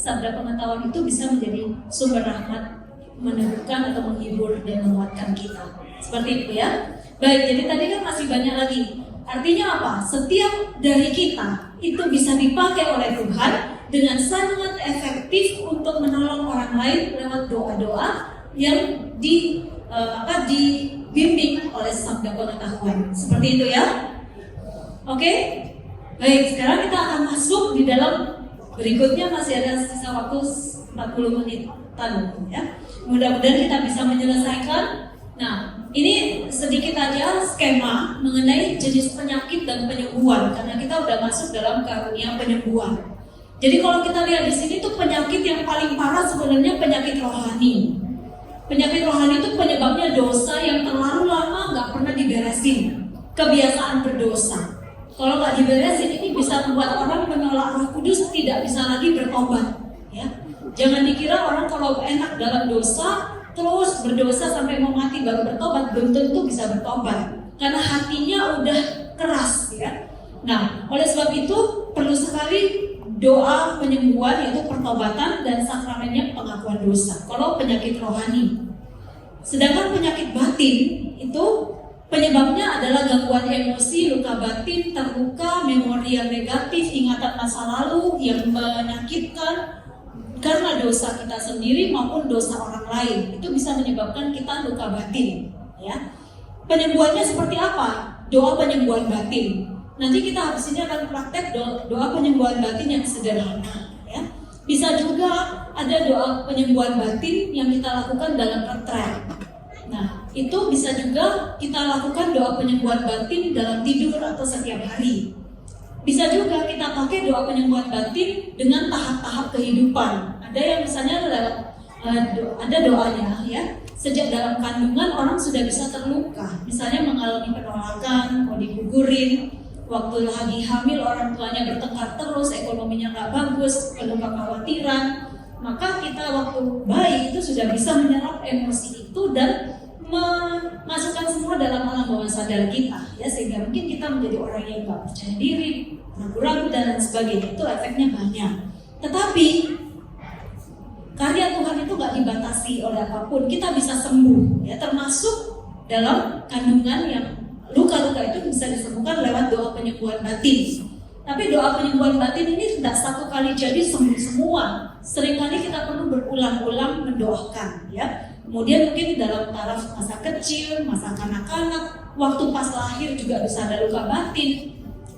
sabda pengetahuan itu bisa menjadi sumber rahmat, meneguhkan atau menghibur dan menguatkan kita. Seperti itu ya. Baik, jadi tadi kan masih banyak lagi. Artinya apa? Setiap dari kita itu bisa dipakai oleh Tuhan dengan sangat efektif untuk menolong orang lain lewat doa-doa yang dibimbing oleh sabda pengetahuan. Seperti itu ya. Oke? Baik, sekarang kita akan masuk di dalam berikutnya, masih ada sisa waktu 40 menitan ya. Mudah-mudahan kita bisa menyelesaikan. Nah, ini sedikit aja skema mengenai jenis penyakit dan penyembuhan, karena kita udah masuk dalam karunia penyembuhan. Jadi kalau kita lihat di sini tuh penyakit yang paling parah sebenarnya penyakit rohani. Penyakit rohani itu penyebabnya dosa yang terlalu lama nggak pernah diberesin, kebiasaan berdosa. Kalau nggak diberesin ini bisa membuat orang menolak Roh Kudus, tidak bisa lagi bertobat. Ya, jangan dikira orang kalau enak dalam dosa terus berdosa sampai mau mati baru bertobat, belum tentu bisa bertobat karena hatinya udah keras ya. Nah, oleh sebab itu perlu sekali doa penyembuhan, yaitu pertobatan dan sakramennya pengakuan dosa kalau penyakit rohani. Sedangkan penyakit batin itu penyebabnya adalah gangguan emosi, luka batin, terluka, memori yang negatif, ingatan masa lalu yang menyakitkan karena dosa kita sendiri maupun dosa orang lain. Itu bisa menyebabkan kita luka batin ya. Penyembuhannya seperti apa? Doa penyembuhan batin. Nanti kita habis ini akan praktek doa penyembuhan batin yang sederhana ya. Bisa juga ada doa penyembuhan batin yang kita lakukan dalam retret. Nah, itu bisa juga kita lakukan doa penyembuhan batin dalam tidur atau setiap hari. Bisa juga kita pakai doa penyembuhan batin dengan tahap-tahap kehidupan. Ada yang misalnya ada doanya ya. Sejak dalam kandungan orang sudah bisa terluka. Misalnya mengalami penolakan, mau digugurin. Waktu lagi hamil orang tuanya bertengkar terus, ekonominya nggak bagus, penuh kekhawatiran. Maka kita waktu bayi itu sudah bisa menyerap emosi itu dan memasukkan semua dalam alam bawah sadar kita ya, sehingga mungkin kita menjadi orang yang nggak percaya diri, ragu-ragu dan lain sebagainya. Itu efeknya banyak. Tetapi karya Tuhan itu nggak dibatasi oleh apapun. Kita bisa sembuh ya, termasuk dalam kandungan yang luka-luka itu bisa disembuhkan lewat doa penyembuhan batin. Tapi doa penyembuhan batin ini tidak satu kali jadi sembuh semua. Seringkali kita perlu berulang-ulang mendoakan ya. Kemudian mungkin dalam taraf masa kecil, masa kanak-kanak, waktu pas lahir juga bisa ada luka batin.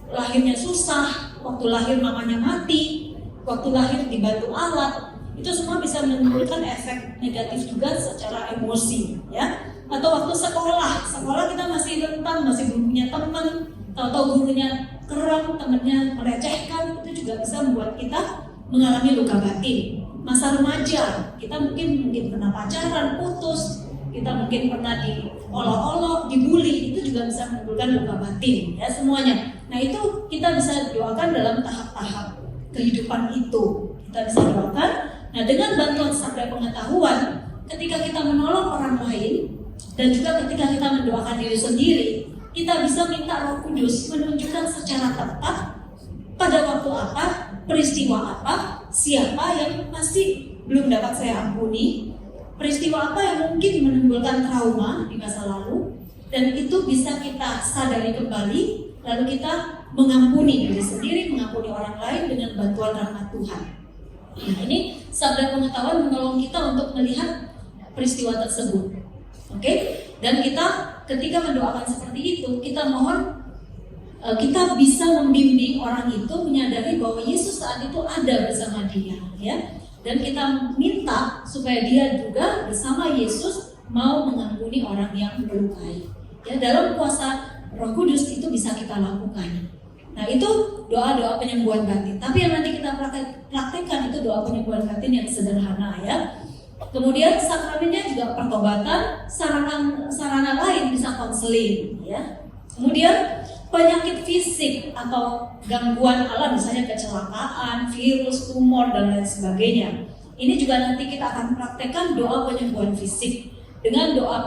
Lahirnya susah, waktu lahir mamanya mati, waktu lahir dibantu alat. Itu semua bisa menimbulkan efek negatif juga secara emosi ya. Atau waktu sekolah kita masih rentan, masih belum punya teman, atau gurunya keram, temannya melecehkan, itu juga bisa membuat kita mengalami luka batin. Masa remaja, kita mungkin pernah pacaran, putus, kita mungkin pernah diolok-olok, dibully, itu juga bisa menimbulkan luka batin ya semuanya. Nah itu kita bisa doakan dalam tahap-tahap kehidupan itu. Kita bisa doakan. Nah dengan bantuan sabda pengetahuan, ketika kita menolong orang lain dan juga ketika kita mendoakan diri sendiri, kita bisa minta Roh Kudus menunjukkan secara tepat pada waktu apa, peristiwa apa, siapa yang masih belum dapat saya ampuni, peristiwa apa yang mungkin menimbulkan trauma di masa lalu, dan itu bisa kita sadari kembali, lalu kita mengampuni diri sendiri, mengampuni orang lain dengan bantuan rahmat Tuhan. Nah ini sabda pengetahuan menolong kita untuk melihat peristiwa tersebut. Oke? Dan kita ketika mendoakan seperti itu, kita mohon kita bisa membimbing orang itu menyadari bahwa Yesus saat itu ada bersama dia ya. Dan kita minta supaya dia juga bersama Yesus mau mengampuni orang yang melukai. Ya, dalam kuasa Roh Kudus itu bisa kita lakukan. Nah, itu doa-doa penyembuhan batin. Tapi yang nanti kita praktekkan itu doa penyembuhan batin yang sederhana ya. Kemudian sakramennya juga pertobatan, sarana lain bisa konseling ya. Kemudian penyakit fisik atau gangguan alam, misalnya kecelakaan, virus, tumor dan lain sebagainya. Ini juga nanti kita akan praktekkan doa penyembuhan fisik dengan doa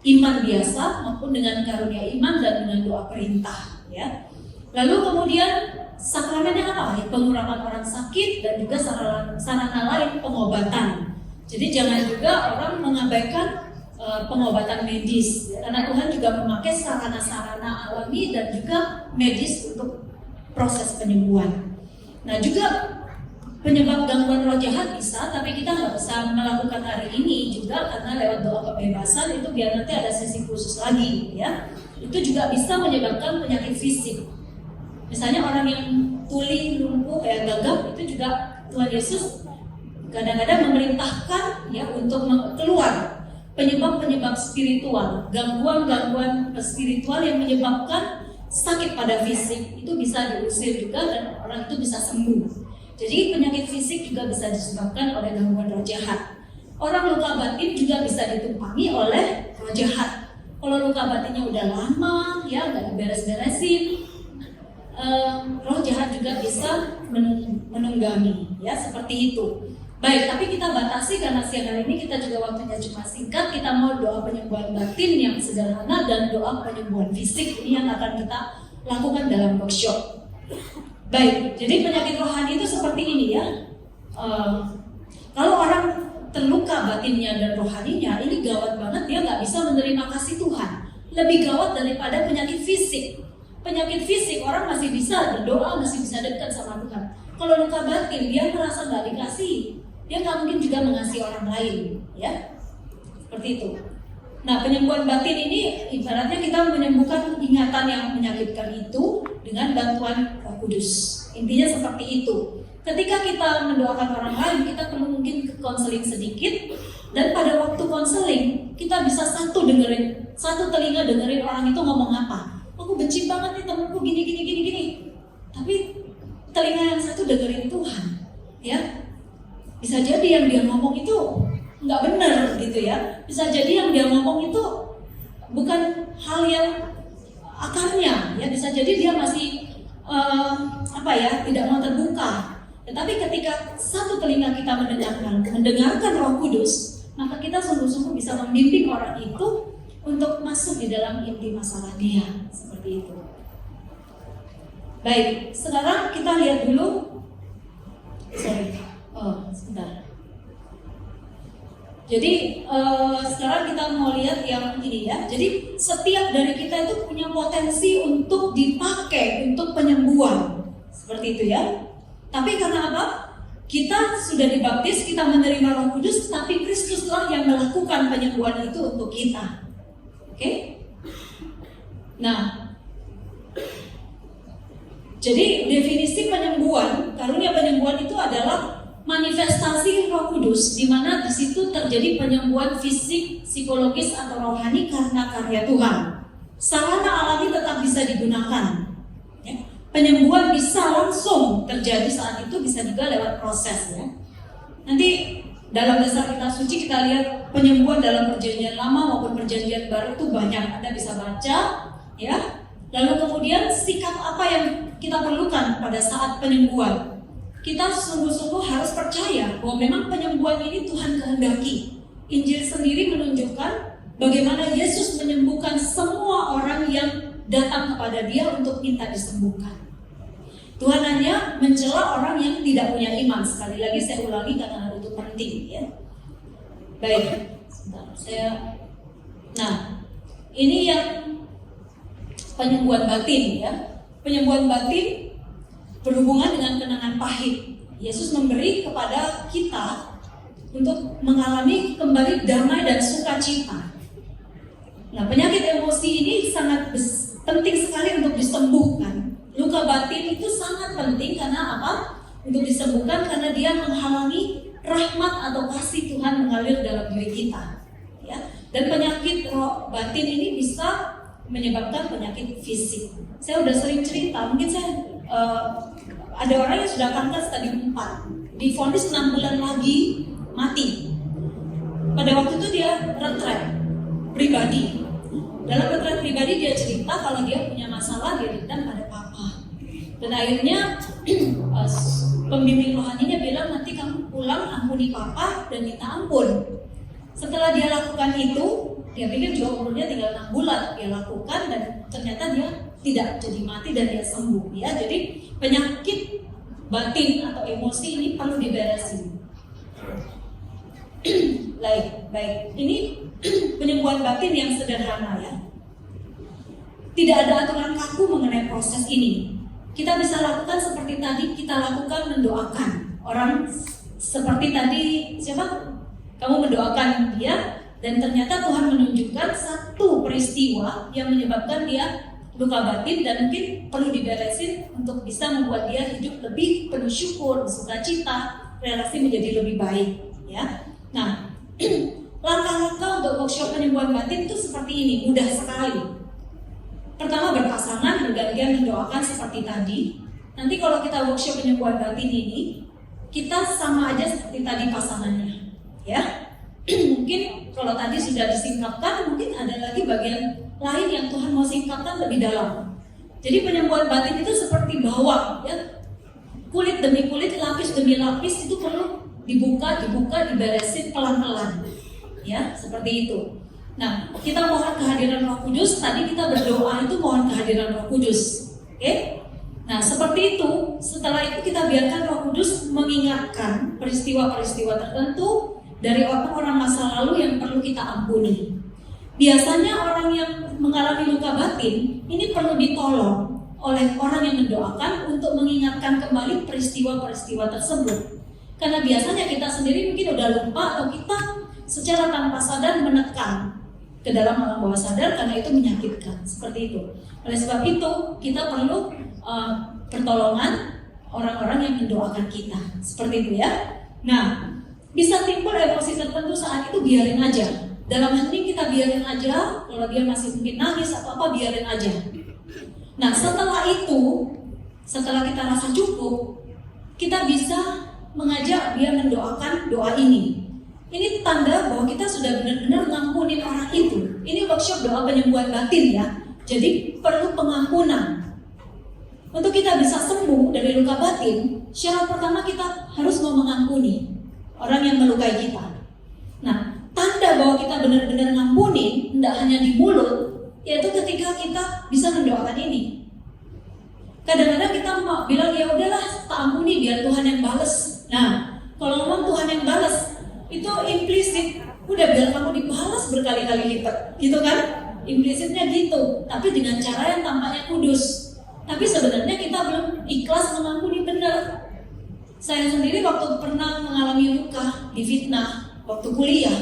iman biasa maupun dengan karunia iman dan dengan doa perintah ya. Lalu kemudian sakramennya apa? Pengurapan orang sakit dan juga sarana lain pengobatan. Jadi jangan juga orang mengabaikan pengobatan medis, karena Tuhan juga memakai sarana-sarana alami dan juga medis untuk proses penyembuhan. Nah juga penyebab gangguan roh jahat bisa, tapi kita nggak bisa melakukan hari ini juga karena lewat doa kebebasan itu biar nanti ada sesi khusus lagi ya. Itu juga bisa menyebabkan penyakit fisik. Misalnya orang yang tuli, lumpuh, kayak gagap, itu juga Tuhan Yesus kadang-kadang memerintahkan ya untuk keluar penyebab-penyebab spiritual, gangguan-gangguan spiritual yang menyebabkan sakit pada fisik itu bisa diusir juga dan orang itu bisa sembuh. Jadi penyakit fisik juga bisa disebabkan oleh gangguan roh jahat. Orang luka batin juga bisa ditumpangi oleh roh jahat. Kalau luka batinnya udah lama, ya nggak diberes-beresin, roh jahat juga bisa menunggangi, ya seperti itu. Baik, tapi kita batasi karena siang hari ini kita juga waktunya cuma singkat. Kita mau doa penyembuhan batin yang sederhana dan doa penyembuhan fisik ini yang akan kita lakukan dalam workshop. Baik, jadi penyakit rohani itu seperti ini ya. Kalau orang terluka batinnya dan rohaninya, ini gawat banget, dia nggak bisa menerima kasih Tuhan. Lebih gawat daripada penyakit fisik. Penyakit fisik orang masih bisa berdoa, masih bisa dekat sama Tuhan. Kalau luka batin, dia merasa nggak dikasih. Dia nggak mungkin juga mengasihi orang lain, ya. Seperti itu. Nah, penyembuhan batin ini ibaratnya kita menyembuhkan ingatan yang menyakitkan itu dengan bantuan Roh Kudus. Intinya seperti itu. Ketika kita mendoakan orang lain, kita perlu mungkin ke konseling sedikit, dan pada waktu konseling kita bisa satu telinga dengerin orang itu ngomong apa. Aku benci banget nih temanku gini. Tapi telinga yang satu dengerin Tuhan, ya. Bisa jadi yang dia ngomong itu nggak benar gitu ya. Bisa jadi yang dia ngomong itu bukan hal yang akarnya, ya. Bisa jadi dia masih tidak mau terbuka. Tetapi ketika satu telinga kita mendengarkan Roh Kudus, maka kita sungguh-sungguh bisa membimbing orang itu untuk masuk di dalam inti masalah dia, seperti itu. Baik, sekarang kita lihat dulu. Sebentar. Jadi sekarang kita mau lihat yang ini ya. Jadi setiap dari kita itu punya potensi untuk dipakai untuk penyembuhan, seperti itu ya. Tapi karena apa? Kita sudah dibaptis, kita menerima Roh Kudus, tapi Kristuslah yang melakukan penyembuhan itu untuk kita. Oke? Nah, jadi definisi penyembuhan, karunia penyembuhan itu adalah manifestasi Roh Kudus, di mana di situ terjadi penyembuhan fisik, psikologis atau rohani karena karya Tuhan. Sarana alami tetap bisa digunakan. Ya. Penyembuhan bisa langsung terjadi saat itu, bisa juga lewat proses ya. Nanti dalam dasar kitab suci kita lihat penyembuhan dalam perjanjian lama maupun perjanjian baru itu banyak. Anda bisa baca ya. Lalu kemudian sikap apa yang kita perlukan pada saat penyembuhan? Kita sungguh-sungguh harus percaya bahwa memang penyembuhan ini Tuhan kehendaki. Injil sendiri menunjukkan bagaimana Yesus menyembuhkan semua orang yang datang kepada Dia untuk minta disembuhkan. Tuhan hanya mencela orang yang tidak punya iman. Sekali lagi saya ulangi karena hal itu penting ya. Baik, sebentar, Nah, ini yang penyembuhan batin ya. Penyembuhan batin berhubungan dengan kenangan pahit. Yesus memberi kepada kita untuk mengalami kembali damai dan sukacita. Nah, penyakit emosi ini sangat penting sekali untuk disembuhkan. Luka batin itu sangat penting karena apa? Untuk disembuhkan karena dia menghalangi rahmat atau kasih Tuhan mengalir dalam diri kita. Ya. Dan penyakit roh batin ini bisa menyebabkan penyakit fisik. Saya udah sering cerita, mungkin saya ada orang yang sudah kanker stadium 4, divonis 6 bulan lagi mati. Pada waktu itu dia retret pribadi. Dalam retret pribadi dia cerita kalau dia punya masalah, dia dendam pada papa. Dan akhirnya pembimbing rohaninya bilang nanti kamu pulang ampuni papa dan minta ampun. Setelah dia lakukan itu, dia pikir juga umurnya tinggal 6 bulan. Dia lakukan dan ternyata dia tidak jadi mati dan dia sembuh ya. Jadi penyakit batin atau emosi ini perlu diberesin. Baik. Ini penyembuhan batin yang sederhana ya. Tidak ada aturan kaku mengenai proses ini. Kita bisa lakukan seperti tadi kita lakukan mendoakan orang seperti tadi siapa? Kamu mendoakan dia dan ternyata Tuhan menunjukkan satu peristiwa yang menyebabkan dia luka batin dan mungkin perlu diberesin untuk bisa membuat dia hidup lebih penuh syukur, sukacita, relasi menjadi lebih baik ya. Nah, langkah-langkah untuk workshop penyembuhan batin itu seperti ini, mudah sekali. Pertama berpasangan, bergantian mendoakan seperti tadi. Nanti kalau kita workshop penyembuhan batin ini, kita sama aja seperti tadi pasangannya ya. Mungkin kalau tadi sudah disingkapkan, mungkin ada lagi bagian lain yang Tuhan mau singkapkan lebih dalam. Jadi penyembuhan batin itu seperti bawang ya. Kulit demi kulit, lapis demi lapis itu perlu dibuka, diberesin pelan-pelan ya, seperti itu. Nah, kita mohon kehadiran Roh Kudus. Tadi kita berdoa itu mohon kehadiran Roh Kudus. Oke? Nah, seperti itu. Setelah itu kita biarkan Roh Kudus mengingatkan peristiwa-peristiwa tertentu dari orang-orang masa lalu yang perlu kita ampuni. Biasanya orang yang mengalami luka batin ini perlu ditolong oleh orang yang mendoakan untuk mengingatkan kembali peristiwa-peristiwa tersebut. Karena biasanya kita sendiri mungkin udah lupa atau kita secara tanpa sadar menekan ke dalam alam bawah sadar karena itu menyakitkan, seperti itu. Oleh sebab itu kita perlu pertolongan orang-orang yang mendoakan kita, seperti itu ya. Nah, bisa timbul emosi tertentu saat itu, biarin aja. Dalam hening kita biarin aja. Kalau dia masih mungkin nangis atau apa, biarin aja. Nah, setelah itu, setelah kita rasa cukup, kita bisa mengajak dia mendoakan doa ini. Ini tanda bahwa kita sudah benar-benar ngampunin orang itu. Ini workshop doa penyembuhan batin ya. Jadi perlu pengampunan. Untuk kita bisa sembuh dari luka batin, syarat pertama kita harus mau mengampuni orang yang melukai kita. Nah, tanda bahwa kita benar-benar ngampuni, tidak hanya di mulut, yaitu ketika kita bisa mendoakan ini. Kadang-kadang kita mau bilang ya udahlah, tak ampuni biar Tuhan yang balas. Nah, kalau ngomong Tuhan yang balas, itu implisit, udah biar kamu dibalas berkali-kali lipat, gitu kan? Implisitnya gitu, tapi dengan cara yang tampaknya kudus. Tapi sebenarnya kita belum ikhlas mengampuni benar. Saya sendiri waktu pernah mengalami luka di fitnah waktu kuliah,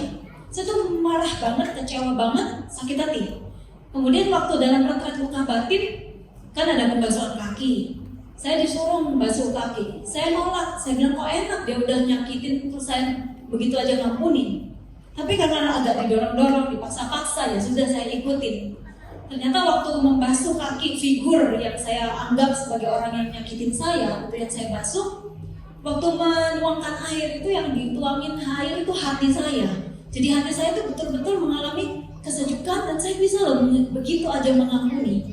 saya tuh marah banget, kecewa banget, sakit hati. Kemudian waktu dalam retret luka batin, kan ada pembasuhan kaki. Saya disuruh membasuh kaki. Saya nolak, saya bilang kok enak dia udah nyakitin terus saya begitu aja ngampuni. Tapi karena agak didorong-dorong, dipaksa-paksa, ya sudah saya ikutin. Ternyata waktu membasuh kaki figur yang saya anggap sebagai orang yang nyakitin saya, itu yang saya basuh, waktu menuangkan air itu yang dituangin air itu hati saya. Jadi hati saya itu betul-betul mengalami kesejukan dan saya bisa loh begitu aja mengampuni.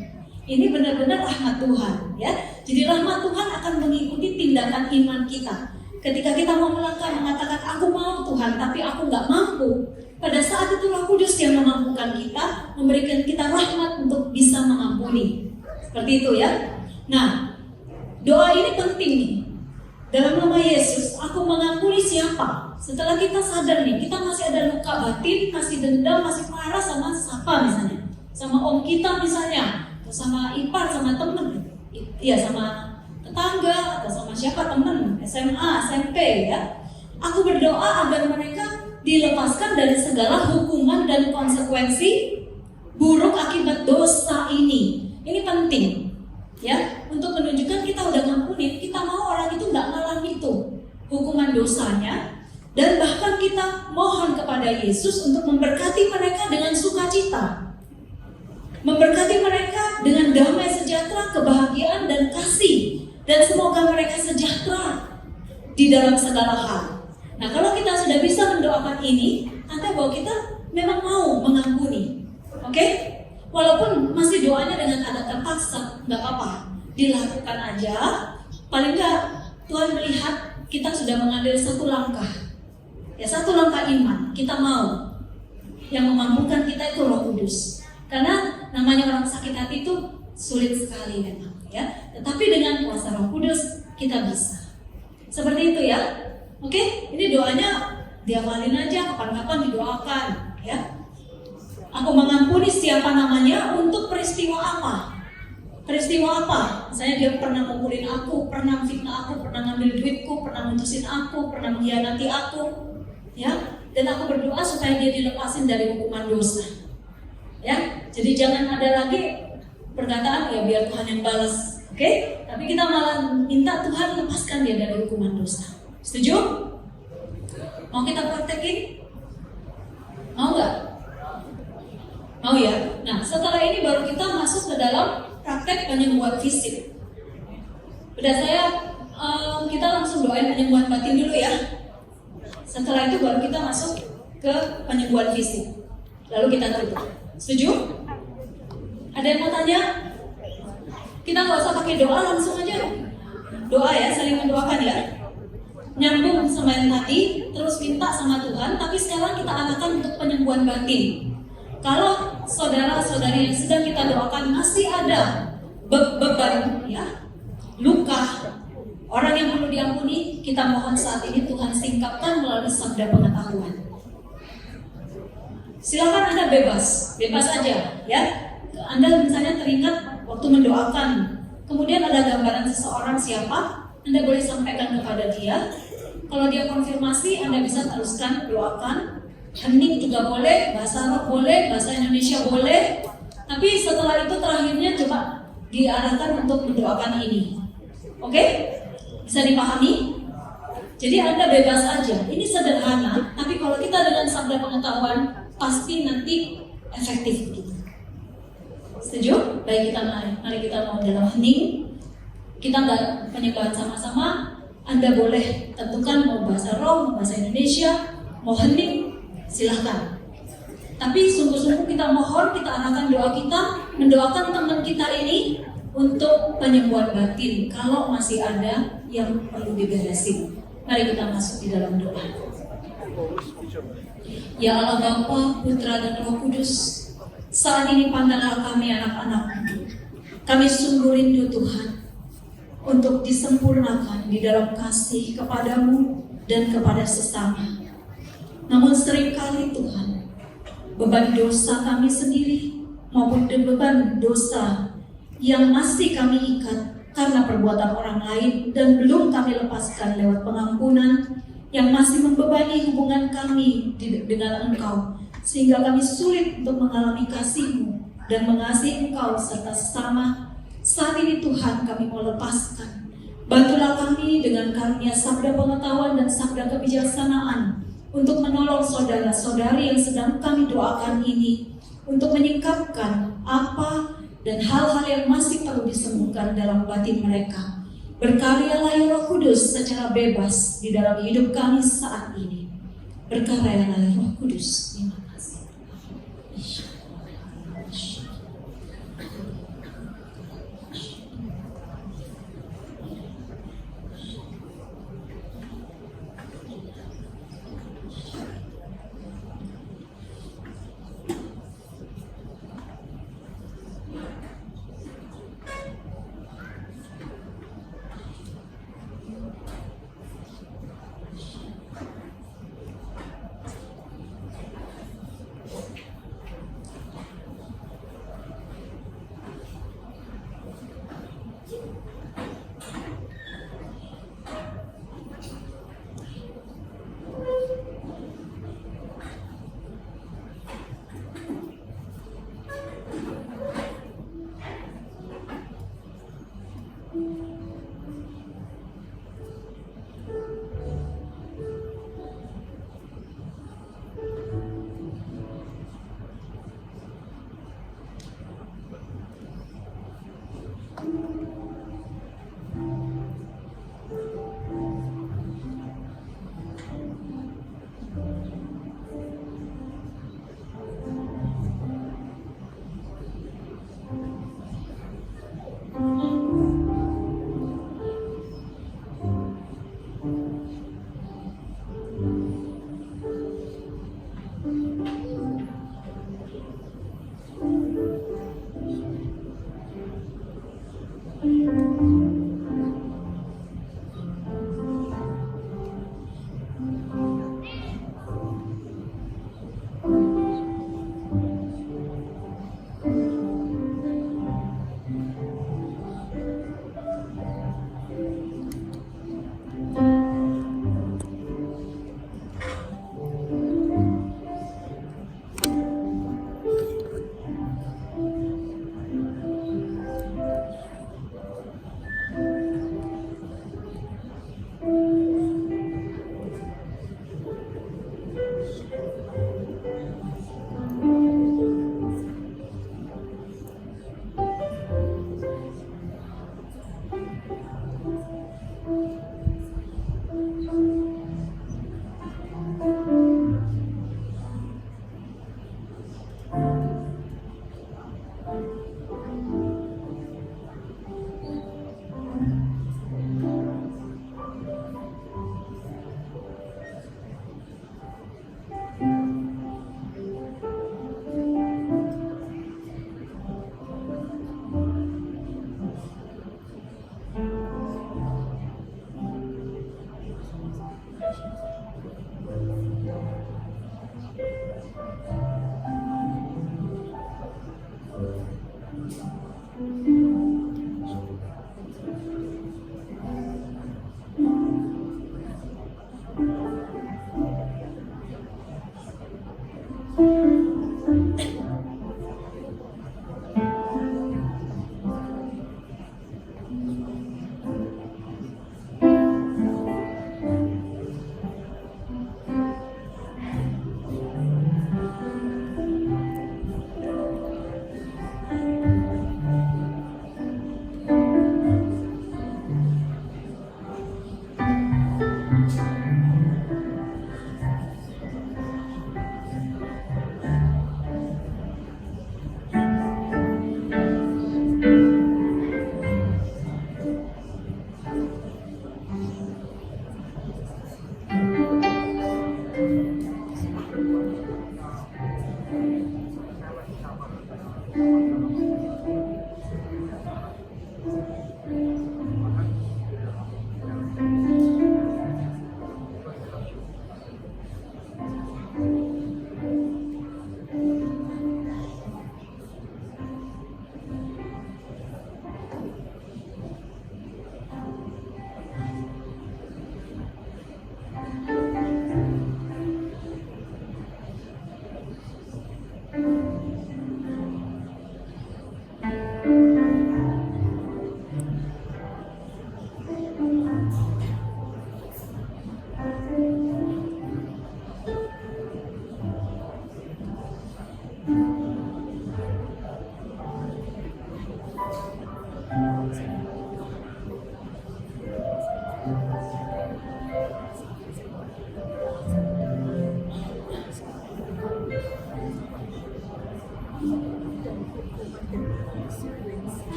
Ini benar-benar rahmat Tuhan ya. Jadi rahmat Tuhan akan mengikuti tindakan iman kita. Ketika kita mau melangkah mengatakan aku mau Tuhan tapi aku nggak mampu, pada saat itu Roh Kudus yang memampukan kita, memberikan kita rahmat untuk bisa mengampuni. Seperti itu ya. Nah, doa ini penting nih. Dalam nama Yesus, aku mengampuni siapa? Setelah kita sadar nih, kita masih ada luka batin, masih dendam, masih marah sama siapa misalnya, sama om kita misalnya, atau sama ipar, sama temen, ya sama tetangga, atau sama siapa temen, SMA, SMP ya. Aku berdoa agar mereka dilepaskan dari segala hukuman dan konsekuensi buruk akibat dosa ini. Ini penting ya, untuk menunjukkan kita udah ngampunin, kita mau orang itu nggak ngalami itu hukuman dosanya, dan bahkan kita mohon kepada Yesus untuk memberkati mereka dengan sukacita, memberkati mereka dengan damai sejahtera, kebahagiaan dan kasih, dan semoga mereka sejahtera di dalam segala hal. Nah, kalau kita sudah bisa mendoakan ini, tanda bahwa kita memang mau mengampuni, oke? Walaupun masih doanya dengan ada terpaksa, nggak apa-apa, dilakukan aja. Paling nggak Tuhan melihat kita sudah mengambil satu langkah, ya satu langkah iman. Kita mau, yang memampukan kita itu Roh Kudus. Karena namanya orang sakit hati itu sulit sekali memang ya. Tetapi dengan kuasa Roh Kudus kita bisa. Seperti itu ya. Oke, ini doanya diamalin aja, kapan-kapan didoakan ya. Aku mengampuni siapa namanya untuk peristiwa apa? Peristiwa apa? Misalnya dia pernah mukulin aku, pernah fitnah aku, pernah ngambil duitku, pernah mutusin aku, pernah mengkhianati aku, ya. Dan aku berdoa supaya dia dilepasin dari hukuman dosa, ya. Jadi jangan ada lagi perkataan ya biar Tuhan yang balas, oke? Tapi kita malah minta Tuhan lepaskan dia dari hukuman dosa. Setuju? Mau kita praktekin? Mau nggak? Mau ya? Nah, setelah ini baru kita masuk ke dalam praktek penyembuhan fisik. Udah kita langsung doain penyembuhan batin dulu ya. Setelah itu baru kita masuk ke penyembuhan fisik. Lalu kita tutup. Setuju? Ada yang mau tanya? Kita nggak usah pakai doa, langsung aja. Doa ya, saling mendoakan ya. Nyambung sama yang tadi, terus minta sama Tuhan. Tapi sekarang kita arahkan untuk penyembuhan batin. Kalau saudara-saudari yang sedang kita doakan masih ada beban ya, luka, orang yang perlu diampuni, kita mohon saat ini Tuhan singkapkan melalui sabda pengetahuan. Silakan Anda bebas aja ya. Anda misalnya teringat waktu mendoakan, kemudian ada gambaran seseorang siapa, Anda boleh sampaikan kepada dia. Kalau dia konfirmasi, Anda bisa teruskan doakan. Hening juga boleh, bahasa Arab boleh, bahasa Indonesia boleh. Tapi setelah itu terakhirnya coba diarahkan untuk mendoakan ini. Oke? Bisa dipahami? Jadi Anda bebas aja. Ini sederhana, tapi kalau kita dengan sabda pengetahuan pasti nanti efektif gitu. Setuju? Baik, mari kita mau dalam hening. Kita nggak penyembahan sama-sama. Anda boleh tentukan mau bahasa Roh, mau bahasa Indonesia, mau hening, silahkan. Tapi sungguh-sungguh kita mohon, kita arahkan doa kita, mendoakan teman kita ini untuk penyembuhan batin. Kalau masih ada yang perlu diberesin, mari kita masuk di dalam doa. Ya Allah Bapa, Putra dan Roh Kudus, saat ini pandanglah kami anak-anak-Mu. Kami sungguh rindu Tuhan untuk disempurnakan di dalam kasih kepadamu dan kepada sesama. Namun seringkali Tuhan, beban dosa kami sendiri maupun beban dosa yang masih kami ikat karena perbuatan orang lain dan belum kami lepaskan lewat pengampunan yang masih membebani hubungan kami dengan Engkau, sehingga kami sulit untuk mengalami kasih-Mu dan mengasihi Engkau serta sesama. Saat ini Tuhan kami mau lepaskan. Bantulah kami dengan karunia sabda pengetahuan dan sabda kebijaksanaan untuk menolong saudara-saudari yang sedang kami doakan ini, untuk menyingkapkan apa dan hal-hal yang masih perlu disembuhkan dalam batin mereka. Berkaryalah ya Roh Kudus secara bebas di dalam hidup kami saat ini. Berkaryalah ya Roh Kudus. Terima kasih.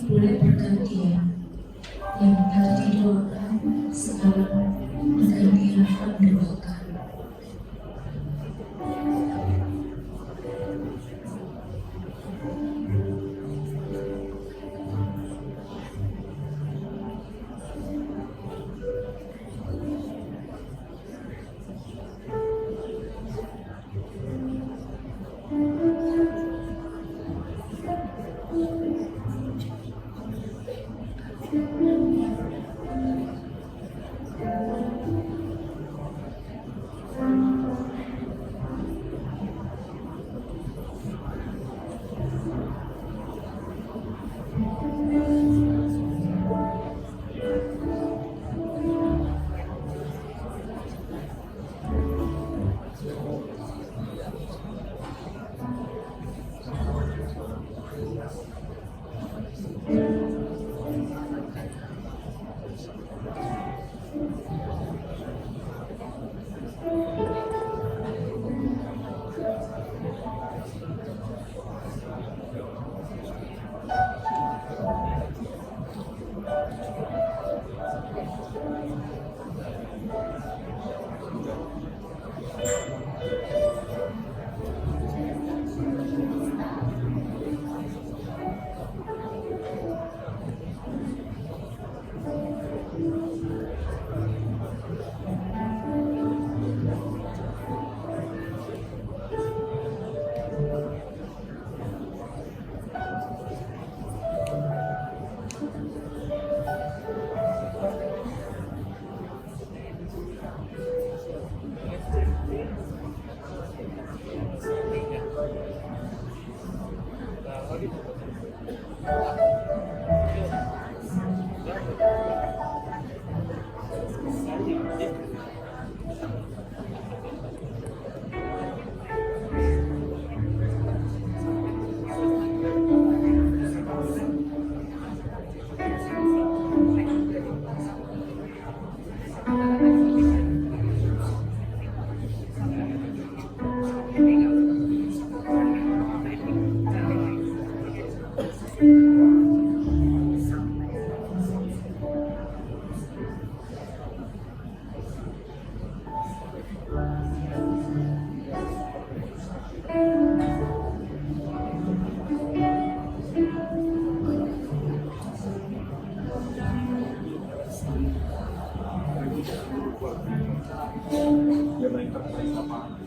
boleh bergantian. Yang tadi didoakan, sekarang bergantian mendoakan.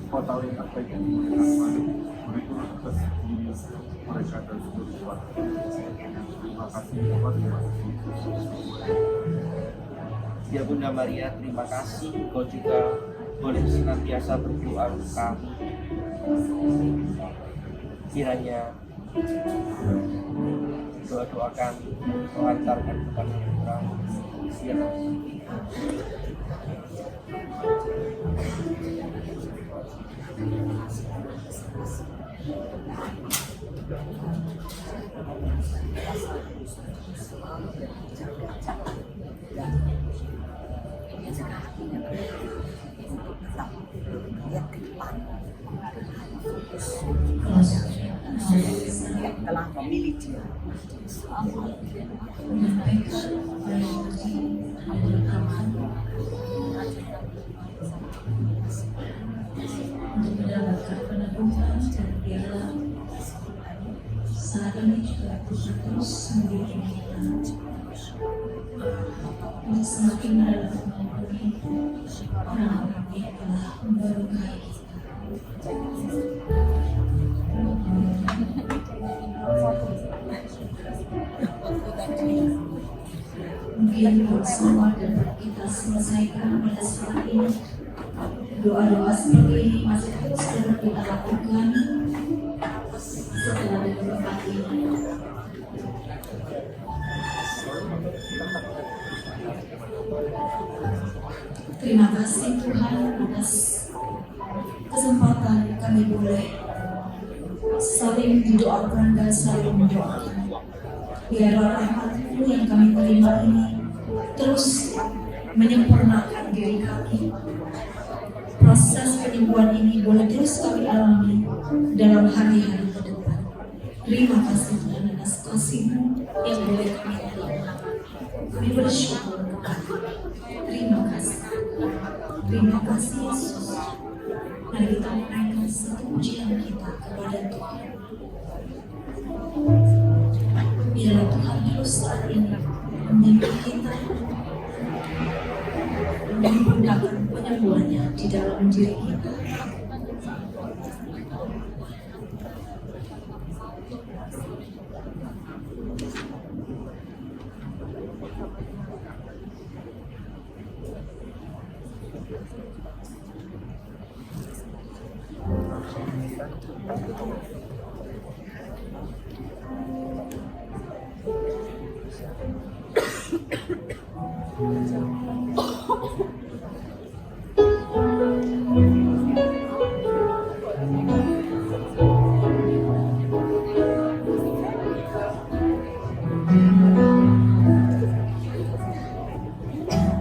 Kota yang terbaik yang dimuliakan berikan atas diri mereka dan seluruh keluarga. Terima kasih Tuhan, terima kasih. Ya Bunda Maria, terima kasih Engkau juga boleh senantiasa berdoa untuk kami. Kiranya doa-doa kami menghantarkan kepada Putra telah memilih dia. Untuk mendapatkan peneguhan dan piala saat ini juga bisa terus mendidik kita untuk semakin dalam mengampuni orang-orang yang telah memberkahi Mungkin bersama dapat kita selesaikan pada saat ini. Doa-doa seperti ini masih terus dapat kita lakukan setelah tempat ini. Terima kasih Tuhan atas kesempatan kami boleh saling didoakan dan saling mendoakan. Biar rahmat-Mu yang kami terima ini terus menyempurnakan diri kami. Proses penyembuhan ini boleh terus kami alami dalam hari-hari ke depan. Terima kasih Tuhan atas kasih-Mu. yang boleh kami terima. Kami bersyukur kepada. Terima kasih. Terima kasih Yesus. Mari kita menaikkan satu pujian kita kepada Tuhan. Biarlah Tuhan terus saat ini memimpin kita, menyempurnakan penyembuhannya di dalam diri kita.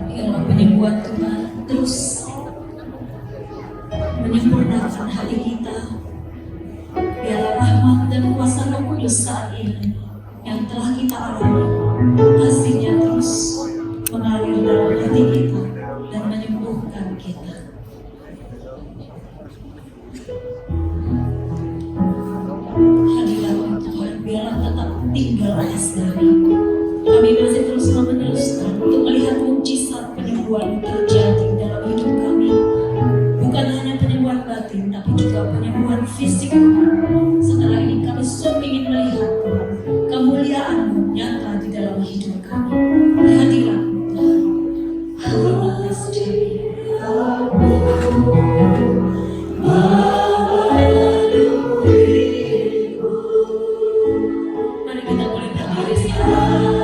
Biarlah penyembuhan Tuhan terus menyempurnakan hati kita. Biarlah rahmat dan kuasa Roh Kudus saat ini yang telah kita alami, kasih-Nya terus mengalir dalam hati kita dan menyembuhkan kita. Hadirat Tuhan, biarlah tetap tinggal atas kami. Kami masih terus meneruskan untuk melihat mukjizat penyembuhan terjadi dalam hidup kami. Bukan hanya penyembuhan batin, tapi juga penyembuhan fisik. Setelah ini kami sungguh ingin melihat Tuhan, kemuliaan-Mu nyata di dalam hidup kami. Hadirat-Mu Tuhan, terima kasih. Mari kita boleh berdiri sekarang.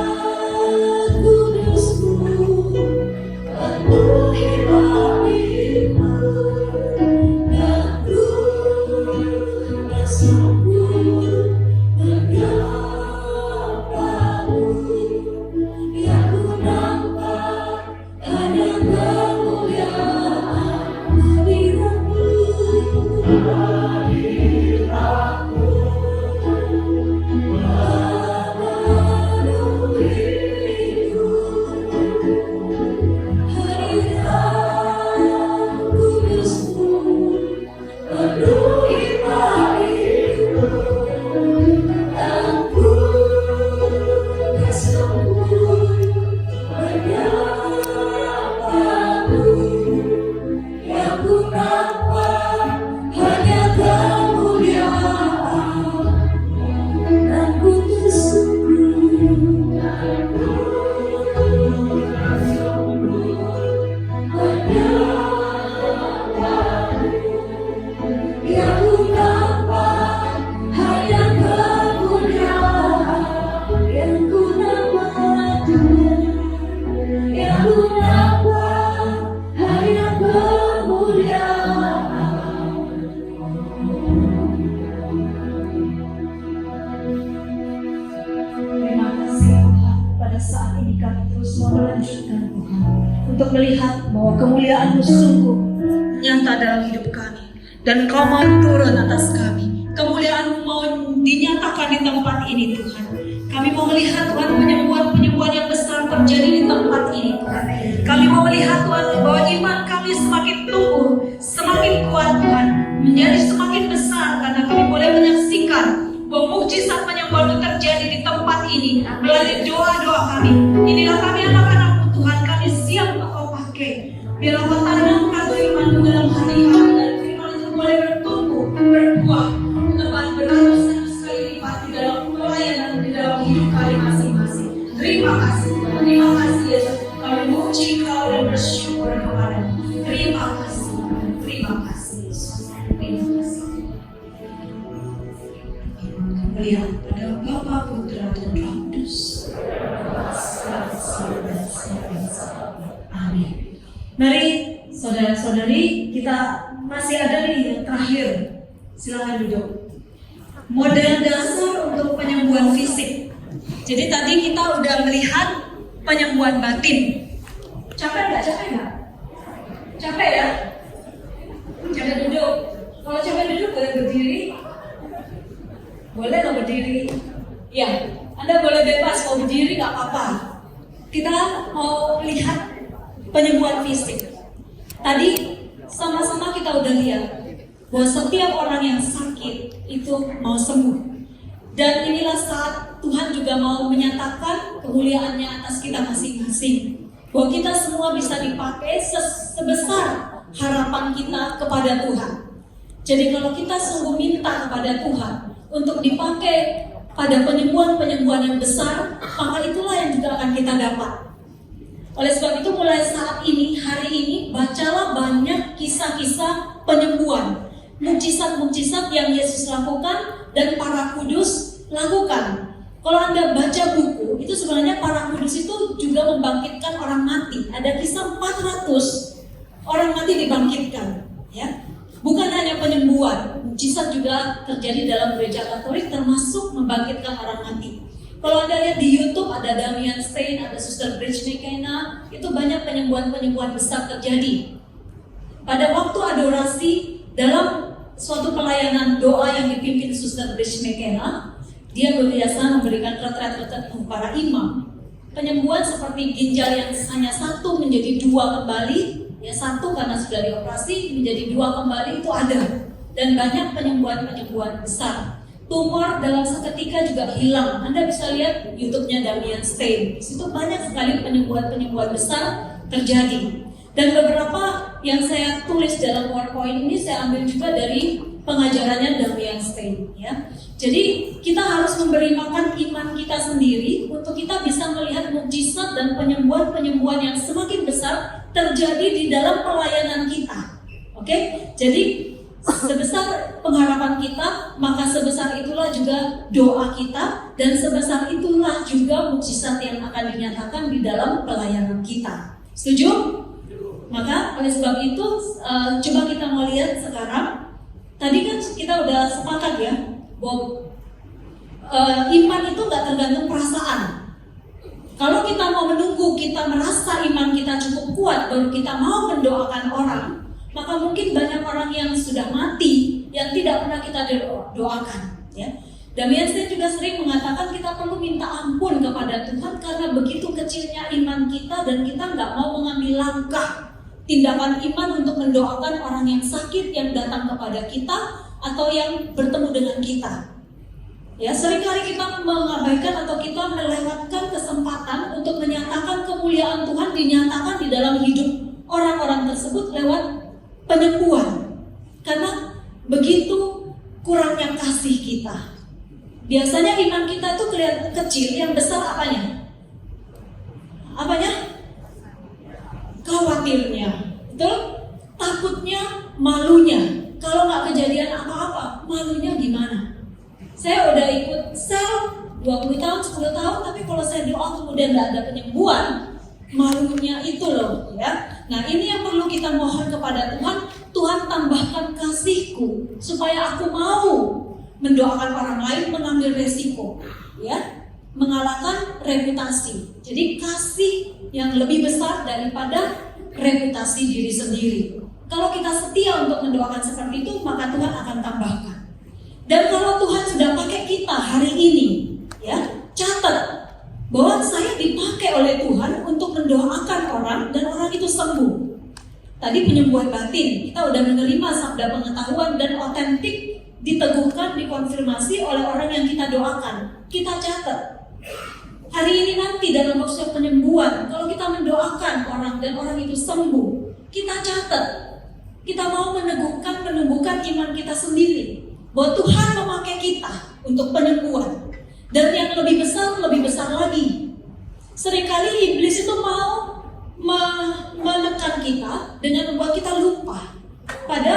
Untuk melihat bahwa kemuliaan-Mu sungguh nyata dalam hidup kami, dan Kau mau turun atas kami. Kemuliaan-Mu mau dinyatakan di tempat ini Tuhan. Kami mau melihat Tuhan penyembuhan-penyembuhan yang besar terjadi di tempat ini Tuhan. Kami mau melihat Tuhan bahwa iman kami semakin tumbuh, semakin kuat Tuhan, menjadi semakin besar karena kami boleh menyaksikan bahwa mukjizat penyembuhan terjadi di tempat ini melalui doa-doa kami. Inilah kami anak-anak-Mu Tuhan, kami siap untuk Kau pakai. Biarlah Kau tanamkan firman-Mu dalam hati kami, dan firman itu boleh bertumbuh, berbuah, tepat beratus kali lipat di dalam pelayanan, di dalam hidup kami masing-masing. Terima kasih, terima kasih Yesus. Kami memuji Kau dan bersyukur kepada-Mu. Terima kasih Yesus. Terima kasih. Melihat pada Bapa, Putra, dan Roh Kudus. Amin. Mari saudara-saudari, kita masih ada nih yang terakhir. Silakan duduk. Model dasar untuk penyembuhan fisik. Jadi tadi kita udah melihat penyembuhan batin. Capek nggak? Capek ya? Capek duduk. Kalau capek duduk boleh berdiri. Boleh nggak berdiri? Ya. Anda boleh bebas, mau berdiri gak apa-apa. Kita mau lihat penyembuhan fisik. Tadi sama-sama kita udah lihat bahwa setiap orang yang sakit itu mau sembuh. Dan inilah saat Tuhan juga mau menyatakan kemuliaannya atas kita masing-masing. Bahwa kita semua bisa dipakai sebesar harapan kita kepada Tuhan. Jadi kalau kita sungguh minta kepada Tuhan untuk dipakai pada penyembuhan-penyembuhan yang besar, maka itulah yang juga akan kita dapat. Oleh sebab itu mulai saat ini, hari ini, bacalah banyak kisah-kisah penyembuhan, mukjizat-mukjizat yang Yesus lakukan dan para kudus lakukan. Kalau Anda baca buku, itu sebenarnya para kudus itu juga membangkitkan orang mati. Ada kisah 400 orang mati dibangkitkan, ya. Bukan hanya penyembuhan, mukjizat juga terjadi dalam gereja Katolik, termasuk membangkitkan orang mati. Kalau Anda lihat di YouTube ada Damian Stein, ada Suster Bridge McKenna, itu banyak penyembuhan-penyembuhan besar terjadi. Pada waktu adorasi dalam suatu pelayanan doa yang dipimpin Suster Bridge McKenna, dia berbiasa memberikan retret-retret untuk para imam. Penyembuhan seperti ginjal yang hanya satu menjadi dua kembali, ya satu karena sudah dioperasi menjadi dua kembali itu ada. Dan banyak penyembuhan-penyembuhan besar. Tumor dalam seketika juga hilang. Anda bisa lihat YouTube-nya Damian Stein. Di situ banyak sekali penyembuhan-penyembuhan besar terjadi. Dan beberapa yang saya tulis dalam PowerPoint ini saya ambil juga dari pengajarannya Damian Stein. Ya. Jadi kita harus memberi makan iman kita sendiri untuk kita bisa melihat mukjizat dan penyembuhan-penyembuhan yang semakin besar terjadi di dalam pelayanan kita. Oke? Jadi sebesar pengharapan kita, maka sebesar itulah juga doa kita, dan sebesar itulah juga mukjizat yang akan dinyatakan di dalam pelayanan kita. Setuju? Maka oleh sebab itu, coba kita mau lihat sekarang. Tadi kan kita udah sepakat ya, bahwa iman itu nggak tergantung perasaan. Kalau kita mau menunggu, kita merasa iman kita cukup kuat, baru kita mau mendoakan orang, maka mungkin banyak orang yang sudah mati yang tidak pernah kita doakan, ya. Damian Stein juga sering mengatakan kita perlu minta ampun kepada Tuhan karena begitu kecilnya iman kita dan kita nggak mau mengambil langkah tindakan iman untuk mendoakan orang yang sakit yang datang kepada kita atau yang bertemu dengan kita. Ya, seringkali kita mengabaikan atau kita melewatkan kesempatan untuk menyatakan kemuliaan Tuhan dinyatakan di dalam hidup orang-orang tersebut lewat penyembuhan, karena begitu kurangnya kasih kita. Biasanya iman kita itu kelihatan kecil, yang besar apanya? Khawatirnya, betul? Takutnya, malunya. Kalau nggak kejadian apa-apa, malunya gimana? Saya udah ikut sel 20 tahun, 10 tahun, tapi kalau saya doa kemudian nggak ada penyembuhan, malunya itu loh, ya. Nah, ini yang perlu kita mohon kepada Tuhan. Tuhan tambahkan kasih-Ku supaya aku mau mendoakan orang lain, mengambil resiko, ya, mengalahkan reputasi. Jadi kasih yang lebih besar daripada reputasi diri sendiri. Kalau kita setia untuk mendoakan seperti itu, maka Tuhan akan tambahkan. Dan kalau Tuhan sudah pakai kita hari ini, ya, catat bahwa saya dipakai oleh Tuhan untuk mendoakan orang dan orang itu sembuh. Tadi penyembuhan batin, kita udah menerima sabda pengetahuan dan otentik, diteguhkan, dikonfirmasi oleh orang yang kita doakan. Kita catat. Hari ini nanti dalam proses penyembuhan, kalau kita mendoakan orang dan orang itu sembuh, kita catat. Kita mau meneguhkan, menumbuhkan iman kita sendiri bahwa Tuhan memakai kita untuk penyembuhan. Dan yang lebih besar lagi. Seringkali iblis itu mau menekan kita dengan membuat kita lupa pada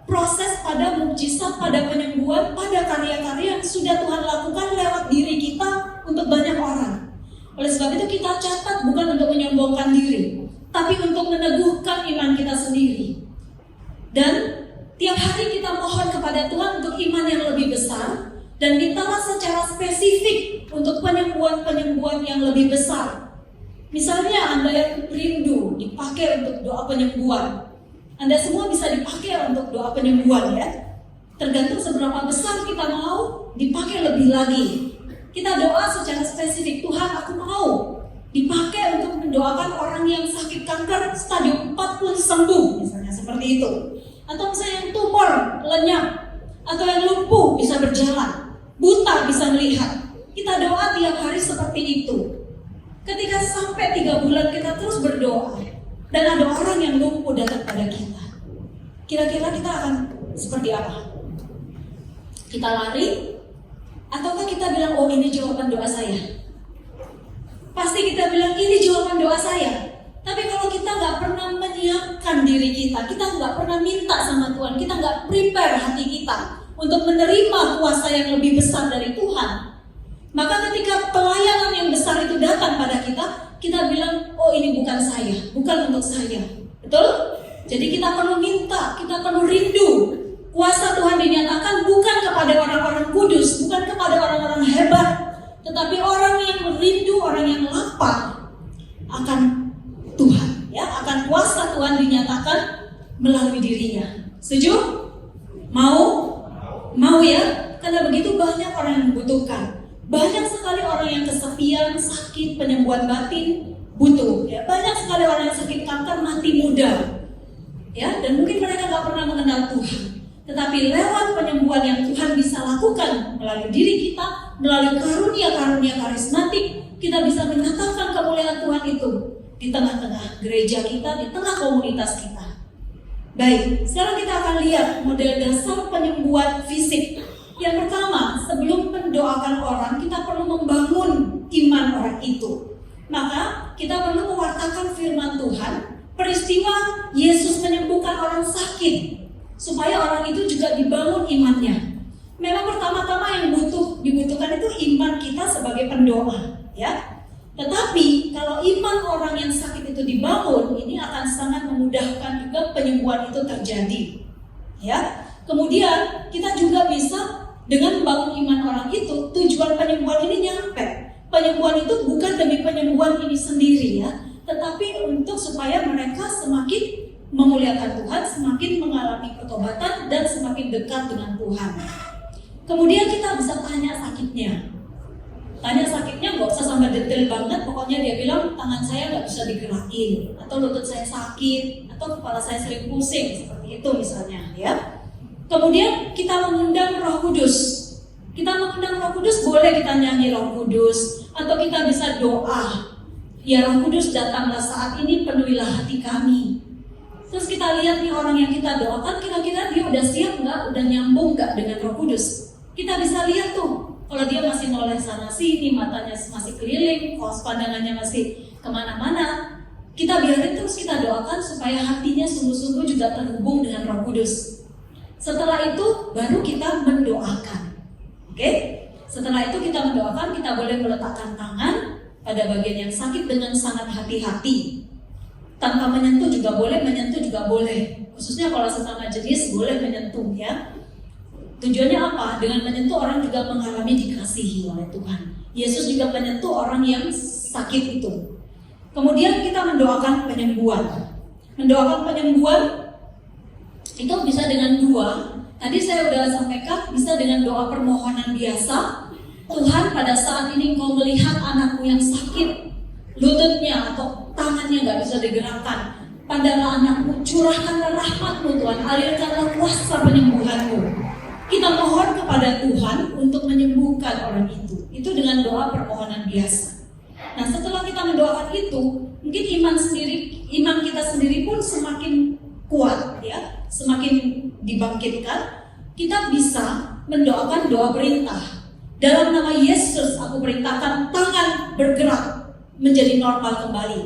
proses, pada mukjizat, pada penyembuhan, pada karya-karya yang sudah Tuhan lakukan lewat diri kita untuk banyak orang. Oleh sebab itu kita catat bukan untuk menyombongkan diri, tapi untuk meneguhkan iman kita sendiri. Dan tiap hari kita mohon kepada Tuhan untuk iman yang lebih besar, dan mintalah secara spesifik untuk penyembuhan-penyembuhan yang lebih besar. Misalnya Anda yang rindu dipakai untuk doa penyembuhan, Anda semua bisa dipakai untuk doa penyembuhan, ya. Tergantung seberapa besar kita mau dipakai lebih lagi. Kita doa secara spesifik, Tuhan aku mau dipakai untuk mendoakan orang yang sakit kanker stadium 4 pun sembuh, misalnya seperti itu. Atau misalnya yang tumor lenyap, atau yang lumpuh bisa berjalan, buta bisa melihat. Kita doa tiap hari seperti itu. Ketika sampai 3 bulan kita terus berdoa, dan ada orang yang lumpuh datang pada kita, kira-kira kita akan seperti apa? Kita lari? Ataukah kita bilang, oh ini jawaban doa saya? Pasti kita bilang, ini jawaban doa saya. Tapi kalau kita nggak pernah menyiapkan diri kita nggak pernah minta sama Tuhan, kita nggak prepare hati kita untuk menerima kuasa yang lebih besar dari Tuhan, maka ketika pelayanan yang besar itu datang pada kita bilang, oh ini bukan saya, bukan untuk saya. Betul? Jadi kita perlu minta, kita perlu rindu. Kuasa Tuhan dinyatakan bukan kepada orang-orang kudus, bukan kepada orang-orang hebat, tetapi orang yang merindu, orang yang lapar akan Tuhan, ya, akan kuasa Tuhan dinyatakan melalui dirinya. Setuju? Mau ya? Karena begitu banyak orang yang membutuhkan. Banyak sekali orang yang kesepian, sakit, penyembuhan batin butuh. Ya, banyak sekali orang yang sakit kanker mati muda. Ya, dan mungkin mereka nggak pernah mengenal Tuhan. Tetapi lewat penyembuhan yang Tuhan bisa lakukan melalui diri kita, melalui karunia-karunia karismatik, kita bisa menyatakan kemuliaan Tuhan itu di tengah-tengah gereja kita, di tengah komunitas kita. Baik, sekarang kita akan lihat model dasar penyembuhan fisik. Yang pertama, sebelum mendoakan orang, kita perlu membangun iman orang itu. Maka kita perlu mewartakan firman Tuhan, peristiwa Yesus menyembuhkan orang sakit, supaya orang itu juga dibangun imannya. Memang pertama-tama yang dibutuhkan itu iman kita sebagai pendoa, ya. Tetapi kalau iman orang yang sakit itu dibangun, ini akan sangat memudahkan juga penyembuhan itu terjadi, ya. Kemudian kita juga bisa dengan membangun iman orang itu, tujuan penyembuhan ini nyampe. Penyembuhan itu bukan demi penyembuhan ini sendiri, ya, tetapi untuk supaya mereka semakin memuliakan Tuhan, semakin mengalami pertobatan dan semakin dekat dengan Tuhan. Kemudian kita bisa tanya sakitnya. Tanya sakitnya nggak usah sampai detail banget, pokoknya dia bilang tangan saya nggak bisa digerakin, atau lutut saya sakit, atau kepala saya sering pusing, seperti itu misalnya, ya. Kemudian kita mengundang Roh Kudus. Kita mengundang Roh Kudus, boleh kita nyanyi Roh Kudus, atau kita bisa doa. Ya Roh Kudus datanglah saat ini, penuhilah hati kami. Terus kita lihat nih orang yang kita doakan, kira-kira dia udah siap nggak, udah nyambung nggak dengan Roh Kudus. Kita bisa lihat tuh, kalau dia masih noleh sana sini, matanya masih keliling, fokus pandangannya masih kemana-mana, kita biarin terus kita doakan supaya hatinya sungguh-sungguh juga terhubung dengan Roh Kudus. Setelah itu baru kita mendoakan, oke? Setelah itu kita mendoakan, kita boleh meletakkan tangan pada bagian yang sakit dengan sangat hati-hati. Tanpa menyentuh juga boleh, menyentuh juga boleh. Khususnya kalau sesama jenis boleh menyentuh, ya. Tujuannya apa? Dengan menyentuh orang juga mengalami dikasihi oleh Tuhan. Yesus juga menyentuh orang yang sakit itu. Kemudian kita mendoakan penyembuhan. Mendoakan penyembuhan itu bisa dengan dua. Tadi saya sudah sampaikan, bisa dengan doa permohonan biasa. Tuhan, pada saat ini Engkau melihat anakku yang sakit, lututnya atau tangannya nggak bisa digerakkan. Pandanglah anakmu, curahkanlah rahmat-Mu Tuhan, alirkanlah kuasa penyembuhan-Mu. Kita mohon kepada Tuhan untuk menyembuhkan orang itu. Itu dengan doa permohonan biasa. Nah, setelah kita mendoakan itu, mungkin iman kita sendiri pun semakin kuat, ya, semakin dibangkitkan. Kita bisa mendoakan doa perintah. Dalam nama Yesus, aku perintahkan tangan bergerak menjadi normal kembali.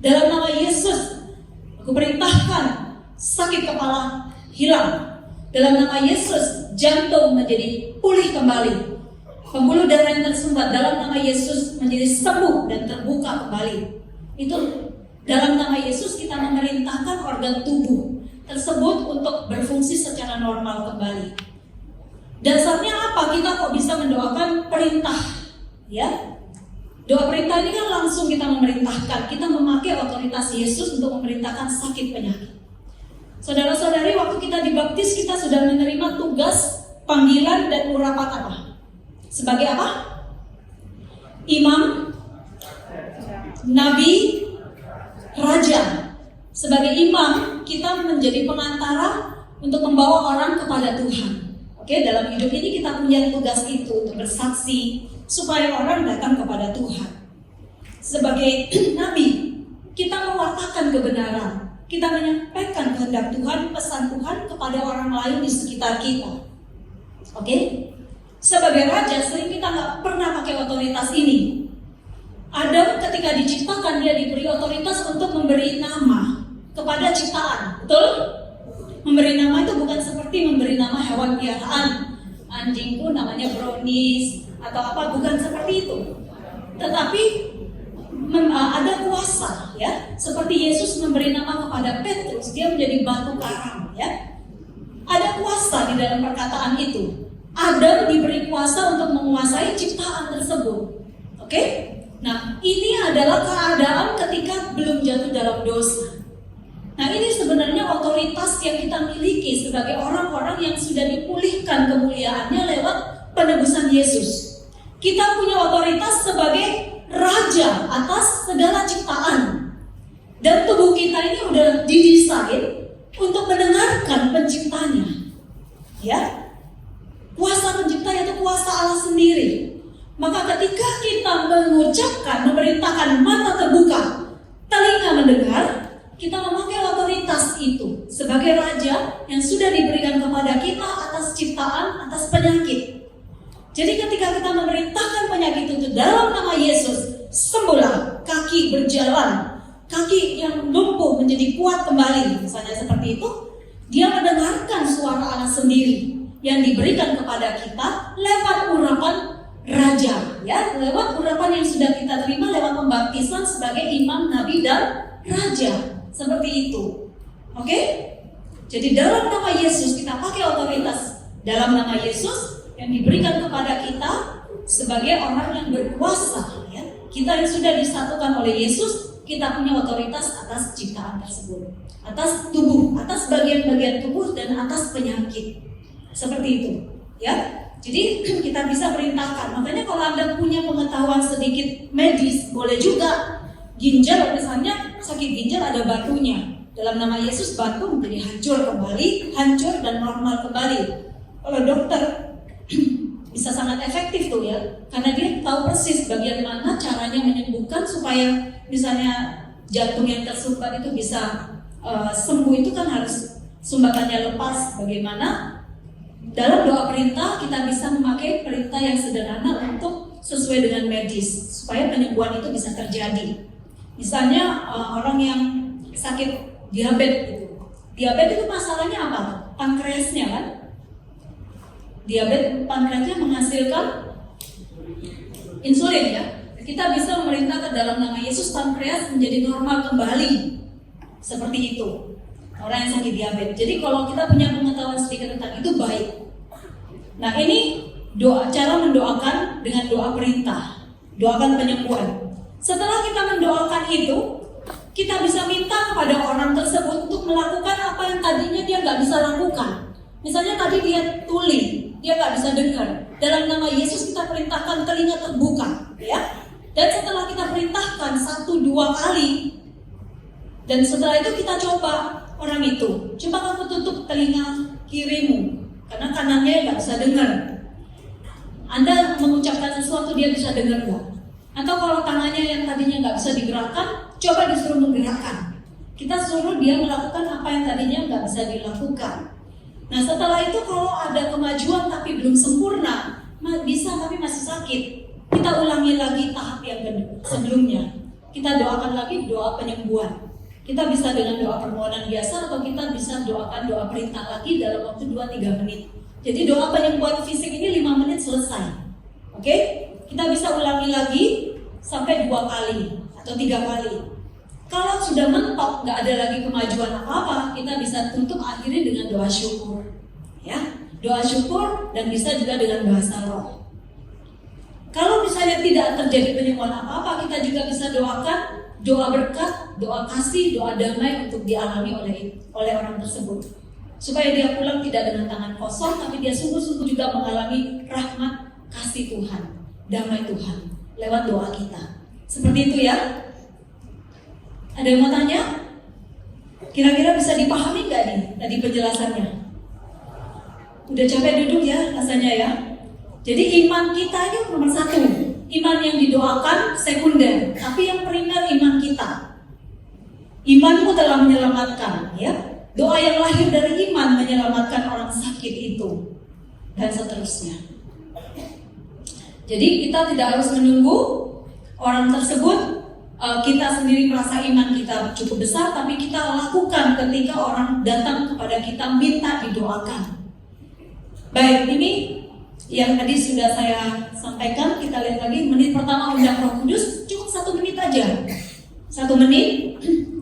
Dalam nama Yesus, aku perintahkan sakit kepala hilang. Dalam nama Yesus, jantung menjadi pulih kembali. Pembuluh darah yang tersumbat dalam nama Yesus menjadi sembuh dan terbuka kembali. Itu dalam nama Yesus kita memerintahkan organ tubuh tersebut untuk berfungsi secara normal kembali. Dasarnya apa? Kita kok bisa mendoakan perintah, ya? Doa perintah ini kan langsung kita memerintahkan, kita memakai otoritas Yesus untuk memerintahkan sakit penyakit. Saudara-saudari, waktu kita dibaptis, kita sudah menerima tugas, panggilan, dan urapan apa? Sebagai apa? imam, nabi, raja. Sebagai imam, kita menjadi pengantara untuk membawa orang kepada Tuhan. Oke, dalam hidup ini kita punya tugas itu untuk bersaksi supaya orang datang kepada Tuhan. Sebagai nabi, kita mewartakan kebenaran. Kita menyampaikan kehendak Tuhan, pesan Tuhan kepada orang lain di sekitar kita. Oke? Sebagai raja, sering kita nggak pernah pakai otoritas ini. Adam ketika diciptakan, dia diberi otoritas untuk memberi nama kepada ciptaan. Betul? Memberi nama itu bukan seperti memberi nama hewan piaraan. Anjingku namanya Brownies atau apa, bukan seperti itu. Tetapi ada kuasa, ya. Seperti Yesus memberi nama kepada Petrus, dia menjadi batu karang, ya. Ada kuasa di dalam perkataan itu. Adam diberi kuasa untuk menguasai ciptaan tersebut. Oke? Nah, ini adalah keadaan ketika belum jatuh dalam dosa. Nah, ini sebenarnya otoritas yang kita miliki sebagai orang-orang yang sudah dipulihkan kemuliaannya lewat penebusan Yesus. Kita punya otoritas sebagai raja atas segala ciptaan. Dan tubuh kita ini udah didesain untuk mendengarkan penciptanya. Ya. Kuasa pencipta itu kuasa Allah sendiri. Maka ketika kita mengucapkan, memerintahkan mata terbuka, telinga mendengar, kita memakai otoritas itu sebagai raja yang sudah diberikan kepada kita atas ciptaan, atas penyakit. Jadi ketika kita memerintahkan penyakit itu dalam nama Yesus, sembuhlah, kaki berjalan, kaki yang lumpuh menjadi kuat kembali, misalnya seperti itu, dia mendengarkan suara Allah sendiri yang diberikan kepada kita lewat urapan raja, ya, lewat urapan yang sudah kita terima lewat pembaptisan sebagai imam, nabi, dan raja, seperti itu. Oke? Jadi dalam nama Yesus kita pakai otoritas dalam nama Yesus yang diberikan kepada kita sebagai orang yang berkuasa, ya. Kita yang sudah disatukan oleh Yesus, kita punya otoritas atas ciptaan tersebut, atas tubuh, atas bagian-bagian tubuh, dan atas penyakit. Seperti itu, ya. Jadi kita bisa perintahkan. Makanya kalau Anda punya pengetahuan sedikit medis, boleh juga. Ginjal misalnya, sakit ginjal ada batunya. Dalam nama Yesus batu menjadi hancur kembali, hancur dan normal kembali. Kalau dokter bisa sangat efektif tuh, ya, karena dia tahu persis bagian mana caranya menyembuhkan supaya misalnya jantung yang tersumbat itu bisa sembuh. Itu kan harus sumbatannya lepas. Bagaimana? Dalam doa perintah kita bisa memakai perintah yang sederhana untuk sesuai dengan medis supaya penyembuhan itu bisa terjadi. Misalnya orang yang sakit diabetes gitu. Diabetes itu masalahnya apa? Pankreasnya kan? Diabetes pankreasnya menghasilkan insulin, ya. Kita bisa memerintahkan dalam nama Yesus pankreas menjadi normal kembali. Seperti itu. Orang yang sakit diabetes. Jadi kalau kita punya pengetahuan sedikit tentang itu baik. Nah, ini doa, cara mendoakan dengan doa perintah, doakan penyembuhan. Setelah kita mendoakan itu, kita bisa minta kepada orang tersebut untuk melakukan apa yang tadinya dia nggak bisa lakukan. Misalnya tadi dia tuli, dia nggak bisa dengar. Dalam nama Yesus kita perintahkan telinga terbuka, ya. Dan setelah kita perintahkan 1-2 kali, dan setelah itu kita coba orang itu, coba kamu tutup telinga kirimu, karena kanannya nggak bisa dengar. Anda mengucapkan sesuatu, dia bisa dengar nggak? Atau kalau tangannya yang tadinya nggak bisa digerakkan, coba disuruh menggerakkan. Kita suruh dia melakukan apa yang tadinya nggak bisa dilakukan. Nah, setelah itu kalau ada kemajuan tapi belum sempurna, bisa tapi masih sakit, kita ulangi lagi tahap yang sebelumnya. Kita doakan lagi doa penyembuhan. Kita bisa dengan doa permohonan biasa atau kita bisa doakan doa perintah lagi dalam waktu 2-3 menit. Jadi doa penyembuhan fisik ini 5 menit selesai. Oke? Kita bisa ulangi lagi sampai 2 kali atau 3 kali. Kalau sudah mentok, nggak ada lagi kemajuan apa-apa, kita bisa tutup akhirnya dengan doa syukur. Ya, doa syukur dan bisa juga dengan bahasa roh. Kalau misalnya tidak terjadi penyembuhan apa-apa, kita juga bisa doakan doa berkat, doa kasih, doa damai untuk dialami oleh orang tersebut. Supaya dia pulang tidak dengan tangan kosong, tapi dia sungguh-sungguh juga mengalami rahmat kasih Tuhan, damai Tuhan. lewat doa kita. Seperti itu ya. Ada yang mau tanya? Kira-kira bisa dipahami nggak nih tadi penjelasannya? Udah capek duduk ya rasanya ya. Jadi iman kita ini nomor satu. Iman yang didoakan sekunder, tapi yang primer iman kita. Imanmu telah menyelamatkan, ya. Doa yang lahir dari iman menyelamatkan orang sakit itu, dan seterusnya. Jadi kita tidak harus menunggu orang tersebut, kita sendiri merasa iman kita cukup besar, tapi kita lakukan ketika orang datang kepada kita minta didoakan. Baik, ini yang tadi sudah saya sampaikan. Kita lihat lagi menit pertama undang Roh Kudus, cukup 1 menit aja, 1 menit.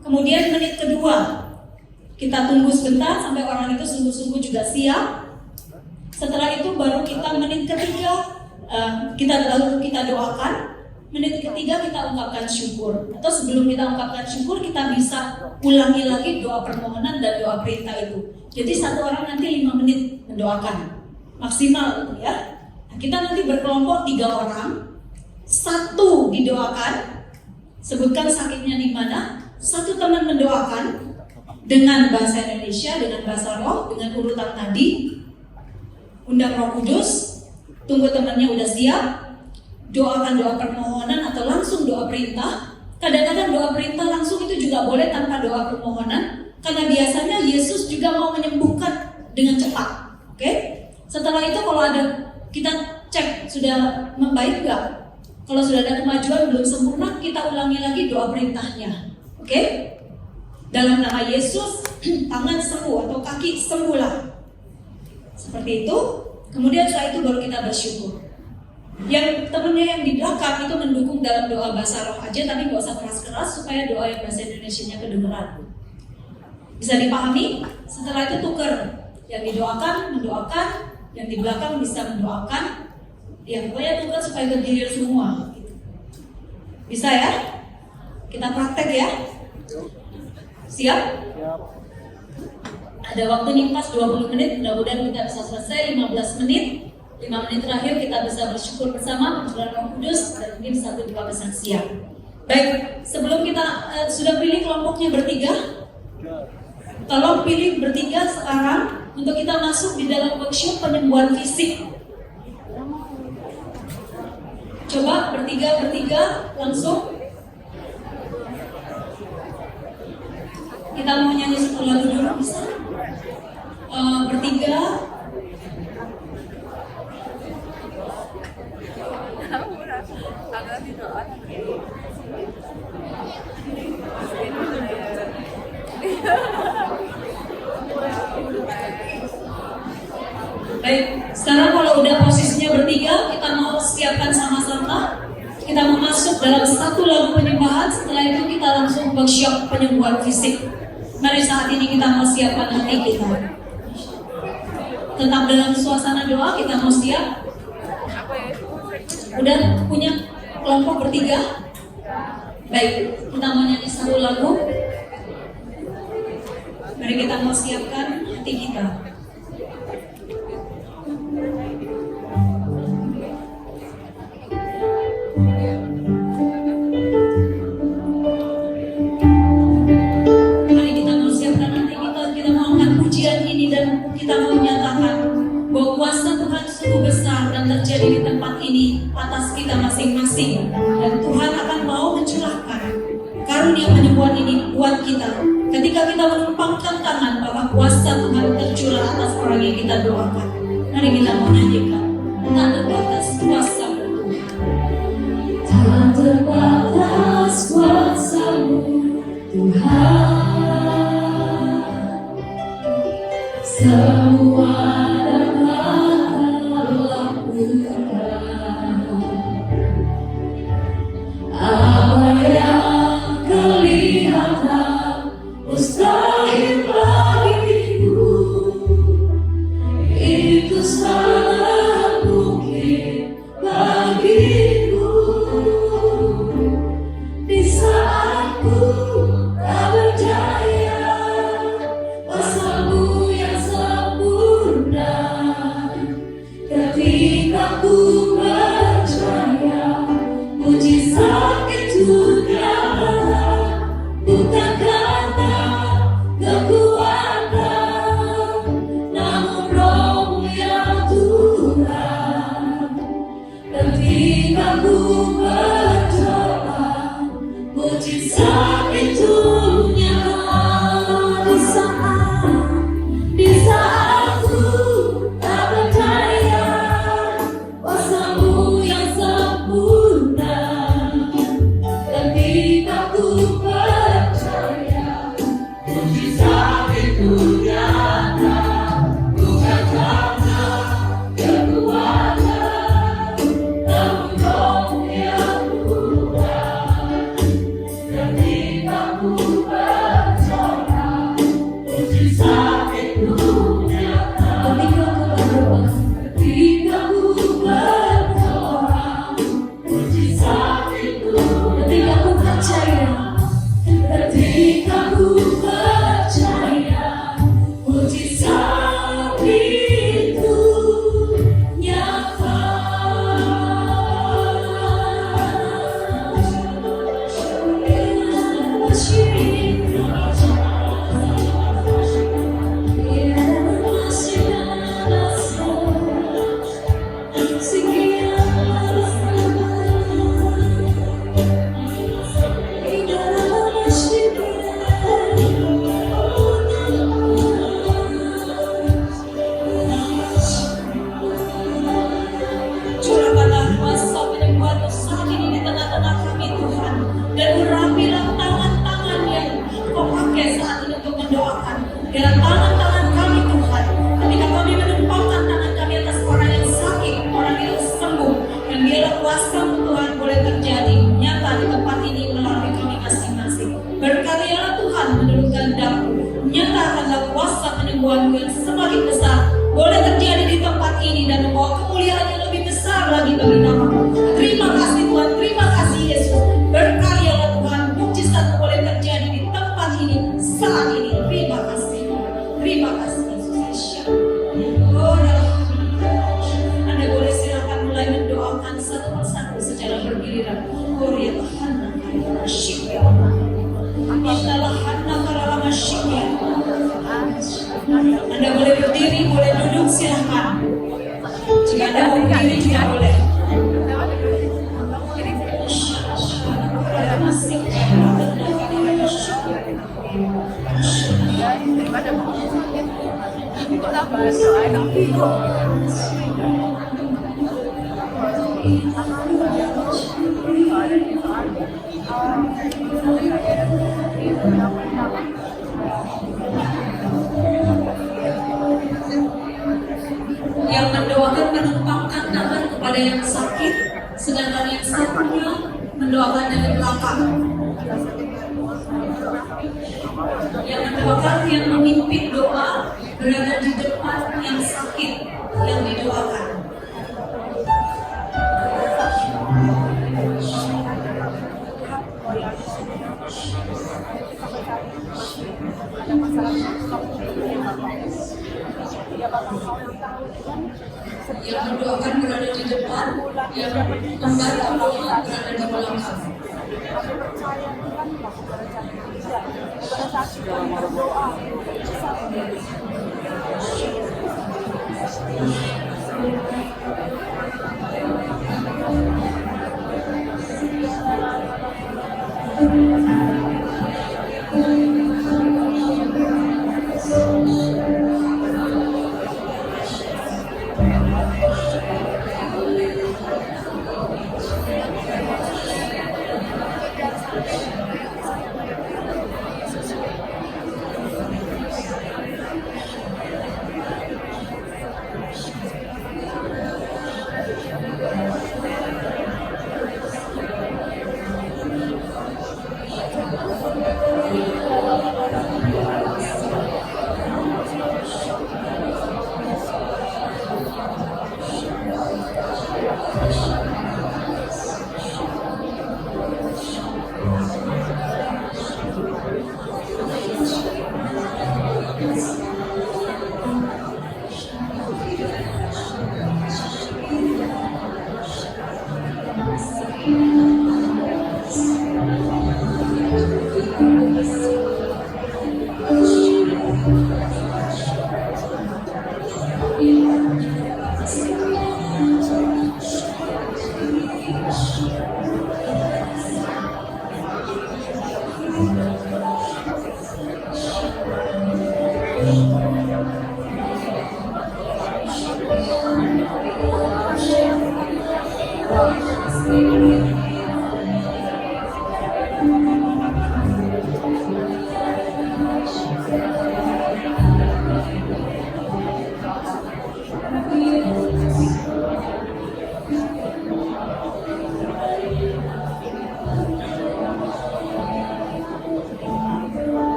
Kemudian menit kedua kita tunggu sebentar sampai orang itu sungguh-sungguh juga siap. Setelah itu baru kita menit ketiga kita doakan. Menit ketiga kita ungkapkan syukur. Atau sebelum kita ungkapkan syukur, kita bisa ulangi lagi doa permohonan dan doa perintah itu. Jadi satu orang nanti 5 menit mendoakan maksimal gitu ya. Nah, kita nanti berkelompok 3 orang, 1 didoakan, sebutkan sakitnya di mana, 1 teman mendoakan dengan bahasa Indonesia, dengan bahasa roh, dengan urutan tadi. Undang Roh Kudus, tunggu temannya udah siap, doakan doa permohonan atau langsung doa perintah. Kadang-kadang doa perintah langsung itu juga boleh tanpa doa permohonan, karena biasanya Yesus juga mau menyembuhkan dengan cepat. Oke? Setelah itu kalau ada, kita cek sudah membaik nggak? Kalau sudah ada kemajuan belum sempurna, kita ulangi lagi doa perintahnya. Oke? Dalam nama Yesus, tangan sembuh atau kaki sembuhlah. Seperti itu. Kemudian setelah itu baru kita bersyukur. Yang temennya yang di belakang itu mendukung dalam doa bahasa roh aja, tapi nggak usah keras-keras supaya doa yang bahasa Indonesianya kedengeran. Bisa dipahami? Setelah itu tuker. Yang didoakan, mendoakan. Yang di belakang bisa mendoakan. Ya pokoknya tuker supaya berdiri semua. Bisa ya? Kita praktek ya. Siap? Ada waktu nih pas 20 menit. Mudah-mudahan kita bisa selesai 15 menit. 5 menit terakhir kita bisa bersyukur bersama, berdoa Roh Kudus, dan mungkin 1 doa kesaksian. Baik, sebelum kita sudah pilih kelompoknya bertiga, tolong pilih bertiga sekarang untuk kita masuk di dalam workshop penyembuhan fisik. Coba bertiga langsung. Kita mau nyanyi 1 lagu dulu bisa? Bertiga. Baik, sekarang kalau udah posisinya bertiga, kita mau siapkan sama-sama. Kita mau masuk dalam 1 lagu penyembahan. Setelah itu kita langsung workshop penyembuhan fisik. Mari saat ini kita mau siapkan hati kita. Tetap dalam suasana doa, kita mau siap. Udah punya kelompok bertiga? Baik, kita mau nyanyi 1 lagu. Mari kita mau siapkan hati kita. Mari kita mau siapkan hati kita. Kita mau angkat pujian ini dan kita mau menyatakan bahwa kuasa Tuhan sungguh besar dan terjadi di tempat ini atas kita masing-masing, dan Tuhan akan mau mencurahkan karunia penyembuhan ini buat kita ketika kita menumpangkan tangan bahwa kuasa Tuhan tercurah atas orang yang kita doakan. Mari kita mau nyanyikan, tak terbatas kuasa Tuhan, tak terbatas kuasa-Mu Tuhan, semua apa yang kelihatan mustahil bagimu, itu sangat mungkin bagimu. Di saat ku tak berdaya, kuasa-Mu yang sempurna bukan karena kekuatan, namun Roh-Mu ya Tuhan. Ketika ku berdoa, mujizat itu nyata. Di saat ku tak berdaya, kuasa-Mu yang sempurna. Ketika ku percaya, mujizat itu nyata. Bukan karena kekuatan, namun Roh-Mu yang Tuhan. Ketika ku percaya, mujizat itu nyata. Ketika ku berdoa, mujizat itu. Ketika ku percaya, ketika ku percaya, mujizat itu nyata. Curahkanlah kuasa penyembuhan saat ini di tengah-tengah kami Tuhan, dan urapilah tangan-tangan yang Kau pakai saat ini untuk mendoakan. Dalam tangan-tangan kami Tuhan, ketika kami menumpangkan tangan kami atas orang yang sakit, orang yang sembuh, yang biarlah kuasa Tuhan boleh terjadi nyata di tempat ini melalui kami masing-masing. Berkaryalah Tuhan menurut kehendak-Mu, nyatakanlah kuasa penyembuhan yang semakin besar boleh terjadi di tempat ini dan membawa kemuliaan yang lebih besar lagi bagi nama-Mu. Terima kasih Tuhan, terima kasih Yesus. Berkaryalah Tuhan, mujizat boleh terjadi di tempat ini saat ini. Terima kasih, terima kasih Yesus. Oh, Anda boleh silakan mulai mendoakan satu persatu secara bergiliran. Oh ya Tuhan, syukur. Anda boleh berdiri, boleh duduk, silahkan. Jika Anda mau berdiri juga boleh. Yang mendoakan menumpangkan tangan kepada yang sakit, sedangkan yang satunya mendoakan dari belakang. Yang mendoakan, yang memimpin doa berada di depan yang sakit yang didoakan. Yang mendoakan berada di depan, yang membantu doa berada di belakang.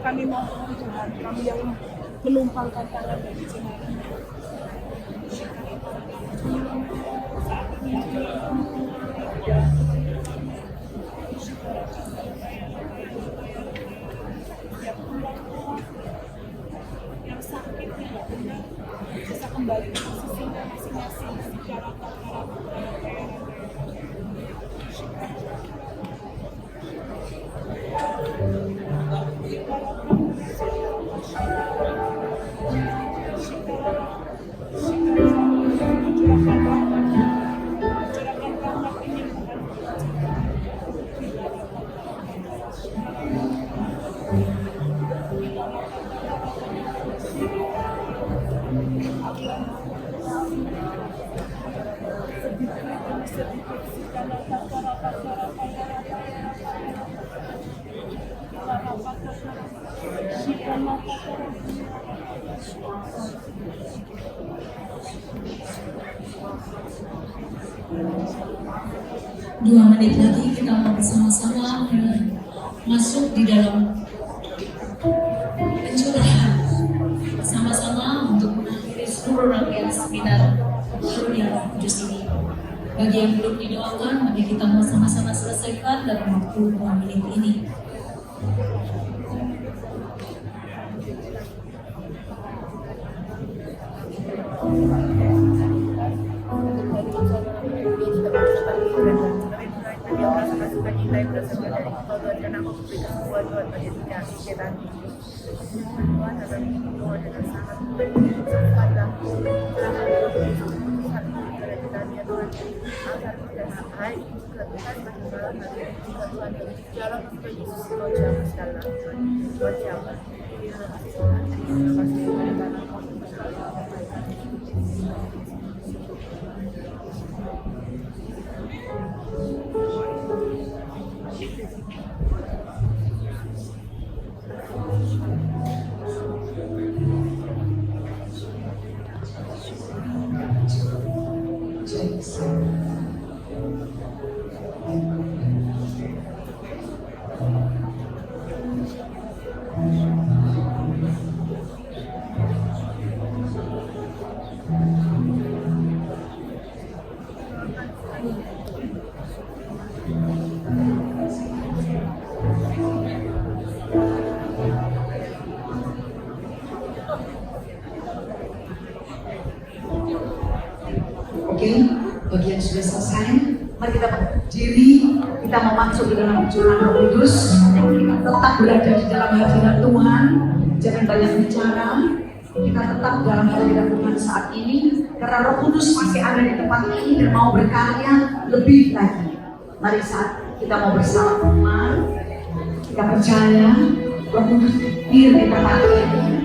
Kami mohon Tuhan, kami yang menumpangkan tangan bagi Tuhan. Yang sakit tidak benar bisa kembali ke posisinya masing-masing secara tataran. Dua menit lagi kita mau bersama-sama masuk di dalam pencurahan sama-sama untuk mengakhiri seluruh rangkaian seminar Karunia Kudus ini. Bagi yang belum didoakan, mari kita mau sama-sama selesaikan dalam waktu 2 menit ini. Oke, bagian sudah selesai. Mari kita berdiri, kita mau masuk ke dalam curah Roh Kudus. Tetap berada di dalam hadirat Tuhan, jangan banyak bicara. Kita tetap dalam hadirat Tuhan saat ini, karena Roh Kudus masih ada di tempat ini dan mau berkarya lebih lagi. Mari saat kita mau bersama, kita percaya Roh Kudus hadir di tempat ini.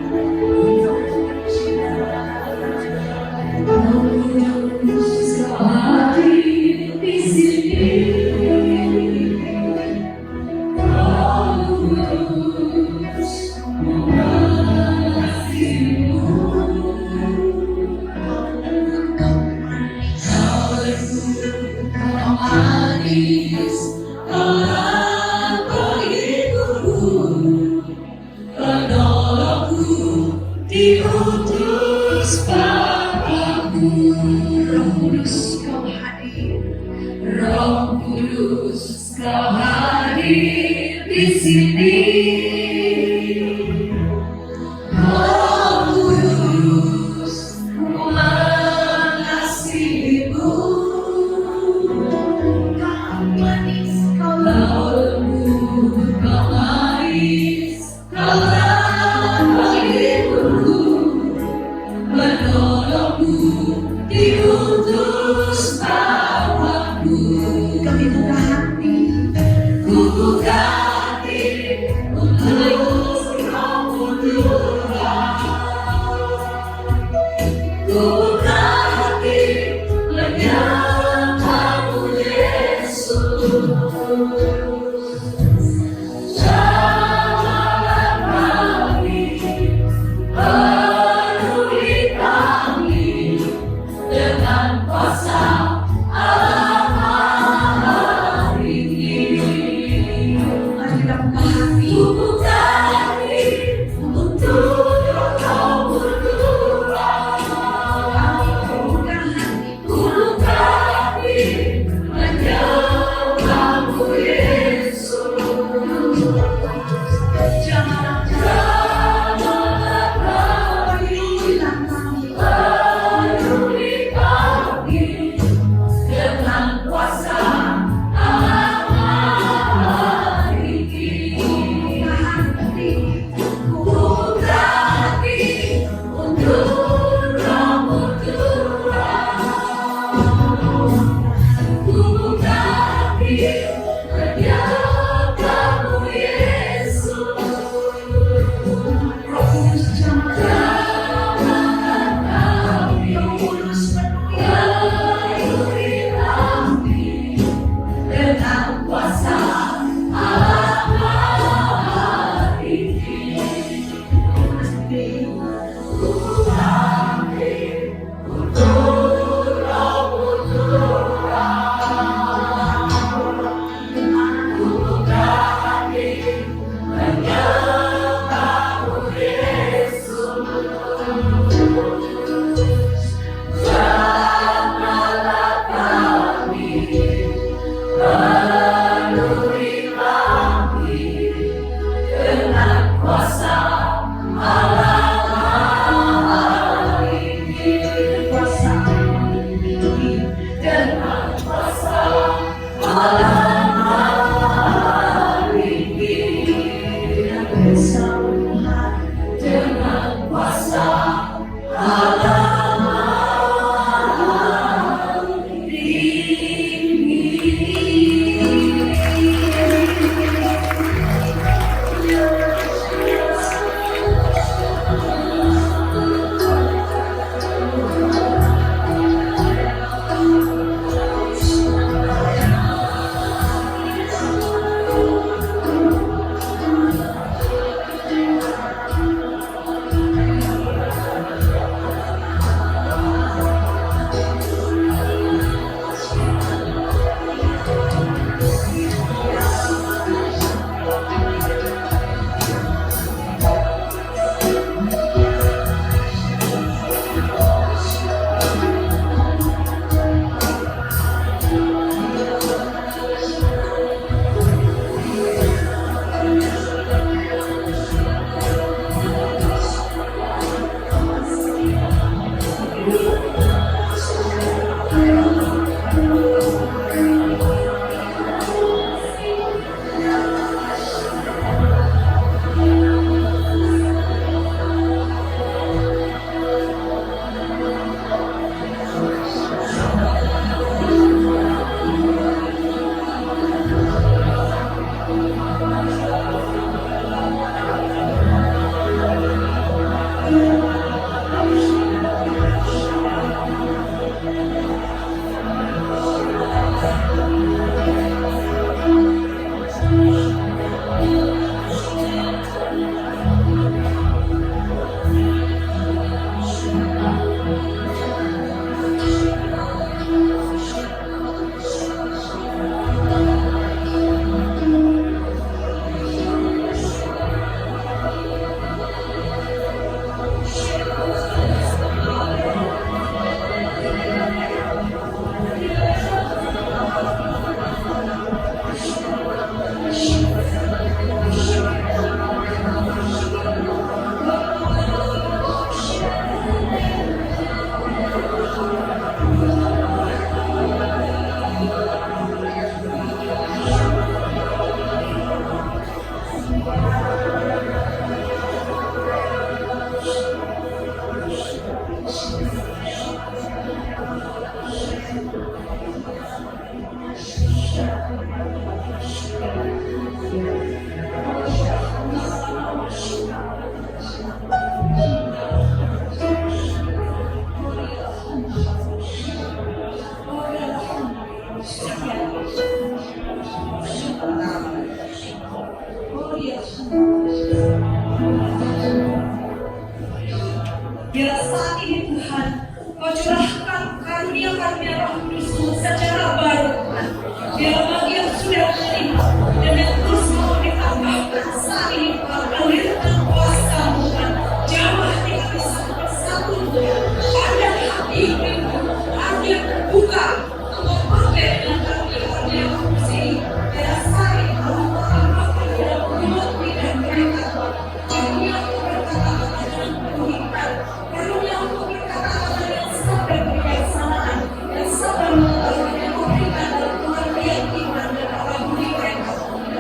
Kau curahkan karunia-karunia Roh Kudus-Mu secara baru Tuhan. Biar bagi yang sudah menerima dan yang terus mau ditambahkan saat ini Tuhan, alirkan kuasa-Mu Tuhan. Jamah hati kami satu persatu Tuhan. Ada hati pintu, hati yang terbuka untuk pakai dengan karunia-karunia Roh Kudus ini. Biar saat ini Tuhan mengamalkan dalam hidup dan mereka Tuhan. Karunia untuk berkata-kata dan berhikmat. Karunia untuk berkata-kata yang sabar kebijaksanaan, yang sabar mengetahui yang memberikan dalam pengertian iman dan akal budi mereka.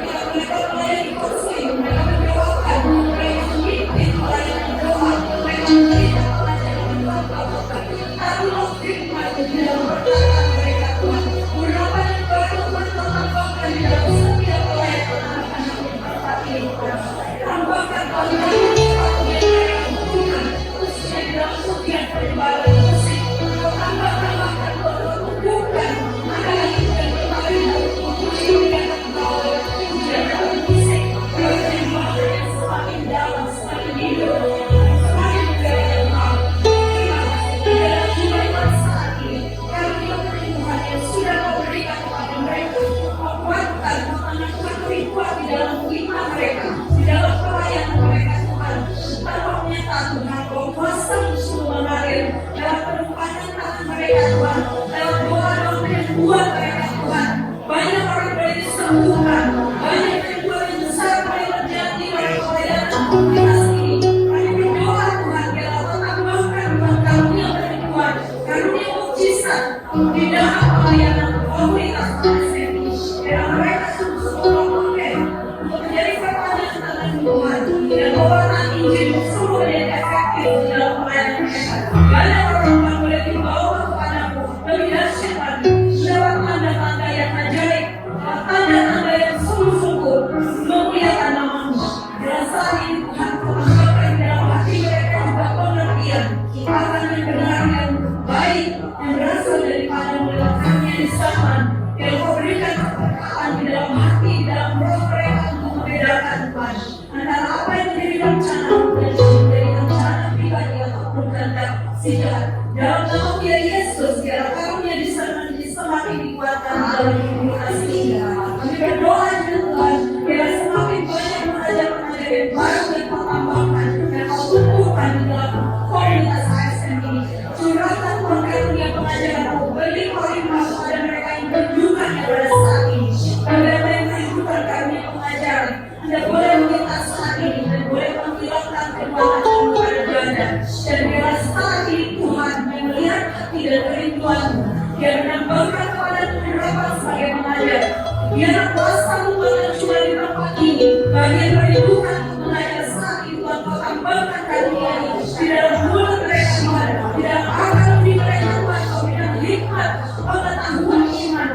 Ketika mereka melayani konseling, mereka mendoakan, mereka memimpin pelayanan doa, mereka memberikan pelajaran dan berkata-kata. Taruhlah firman di dalam perkataan mereka Tuhan. Urapan yang baru bertambahkan di dalam setiap pelayanan anak-anak saat ini Tuhan. Tambahkan kalimat dalam nama Dia Yesus, biar karunia disana semakin dikuatkan dalam hidup asli. Kami berdoa Tuhan, biar semakin banyak pengajar-pengajar yang baru dan pertambahan dan Kau tumbuhkan di dalam komunitas ASN ini. Curahkan Tuhan karunia pengajaran-Mu, beri korimah kepada mereka yang berjuang pada saat ini. Agar mereka membutuhkan karunia pengajaran, Anda boleh melintas saat ini dan boleh menghilangkan kekuatan kepada Anda. Dan biar saat ini Tuhan yang melihat hati dan kerinduan-Mu, biar menambahkan kepada penerapan sebagai pengajar. Biar kuasa-Mu bukan cuma di tempat ini, bagi yang merindukan untuk mengajar saat itu Engkau tambahkan karunia ini di dalam mulut mereka Tuhan, di dalam akal budi mereka Tuhan, Kau berikan hikmat, pengetahuan iman,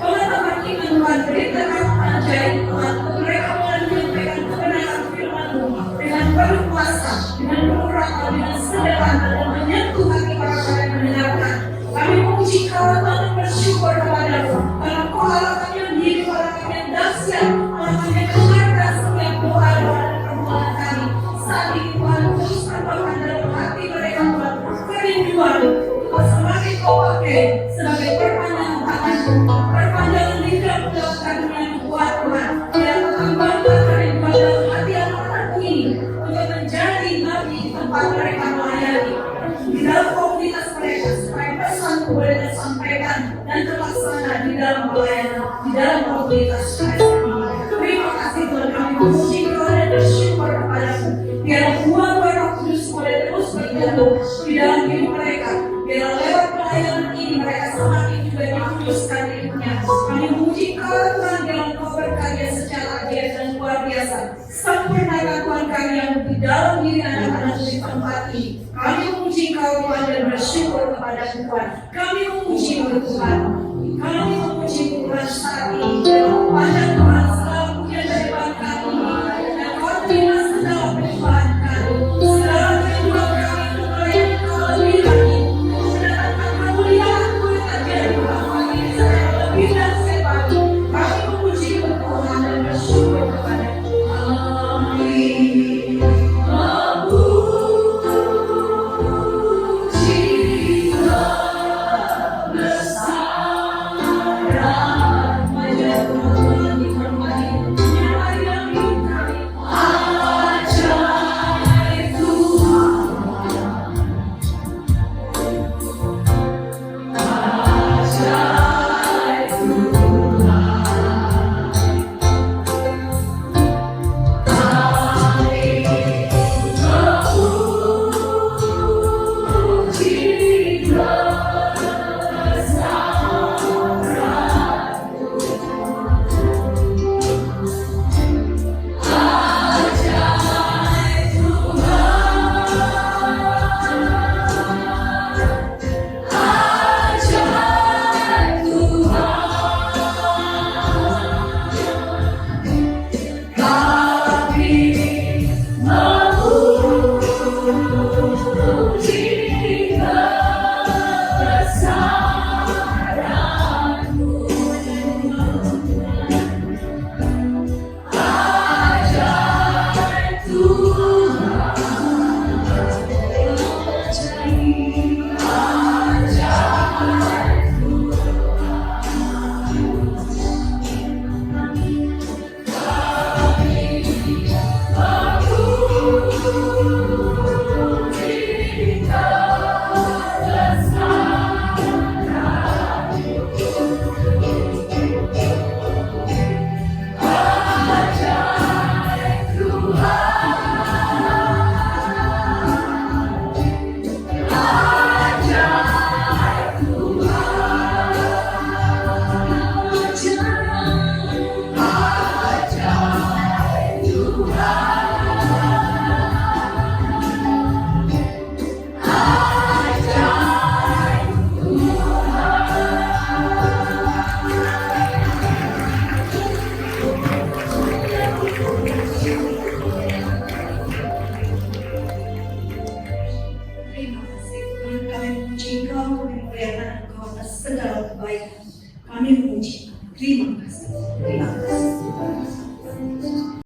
pengetahuan iman Tuhan, berikan ajaib Tuhan, untuk mereka menyampaikan kebenaran firman-Mu dengan penuh kuasa, dengan penuh rahmat, dengan sederhana dan menyentuh hati para yang mendengarkan. Kami memuji Kau Tuhan dan bersyukur kepada-Mu, karena Kau Allah kami yang hidup, Allah kami yang dahsyat, Allah kami yang mendengarkan setiap doa-doa dan permohonan kami. Saat ini Tuhan terus tambahkan dalam hati mereka Tuhan kerinduan, Kau semakin Kau pakai sebagai perpanjangan tangan-Mu, perpanjangan lidah dalam karunia-Mu buat Tuhan. Biar Kau tambahkan kerinduan dalam hati anak-anak-Mu ini untuk menjadi nabi di tempat mereka melayani, di dalam komunitas mereka, supaya pesan-Mu boleh tersampaikan dan terlaksana di dalam pelayanan, di dalam komunitas mereka. Terima kasih Tuhan, kami memuji Kau dan bersyukur kepada-Mu. Biar buah Roh Kudus boleh terus berjatuh di dalam hidup mereka. Biar lewat pelayanan ini mereka semakin juga dikuduskan hidupnya. Kami memuji Kau Tuhan, biar Kau berkarya secara adil dan luar biasa. Sempurnakan Tuhan karya di dalam diri anak-anak di tempat ini. Kami memuji Kau Tuhan dan bersyukur kepada Tuhan. Kami memuji Tuhan. Kami memuji Tuhan saat ini. Dalam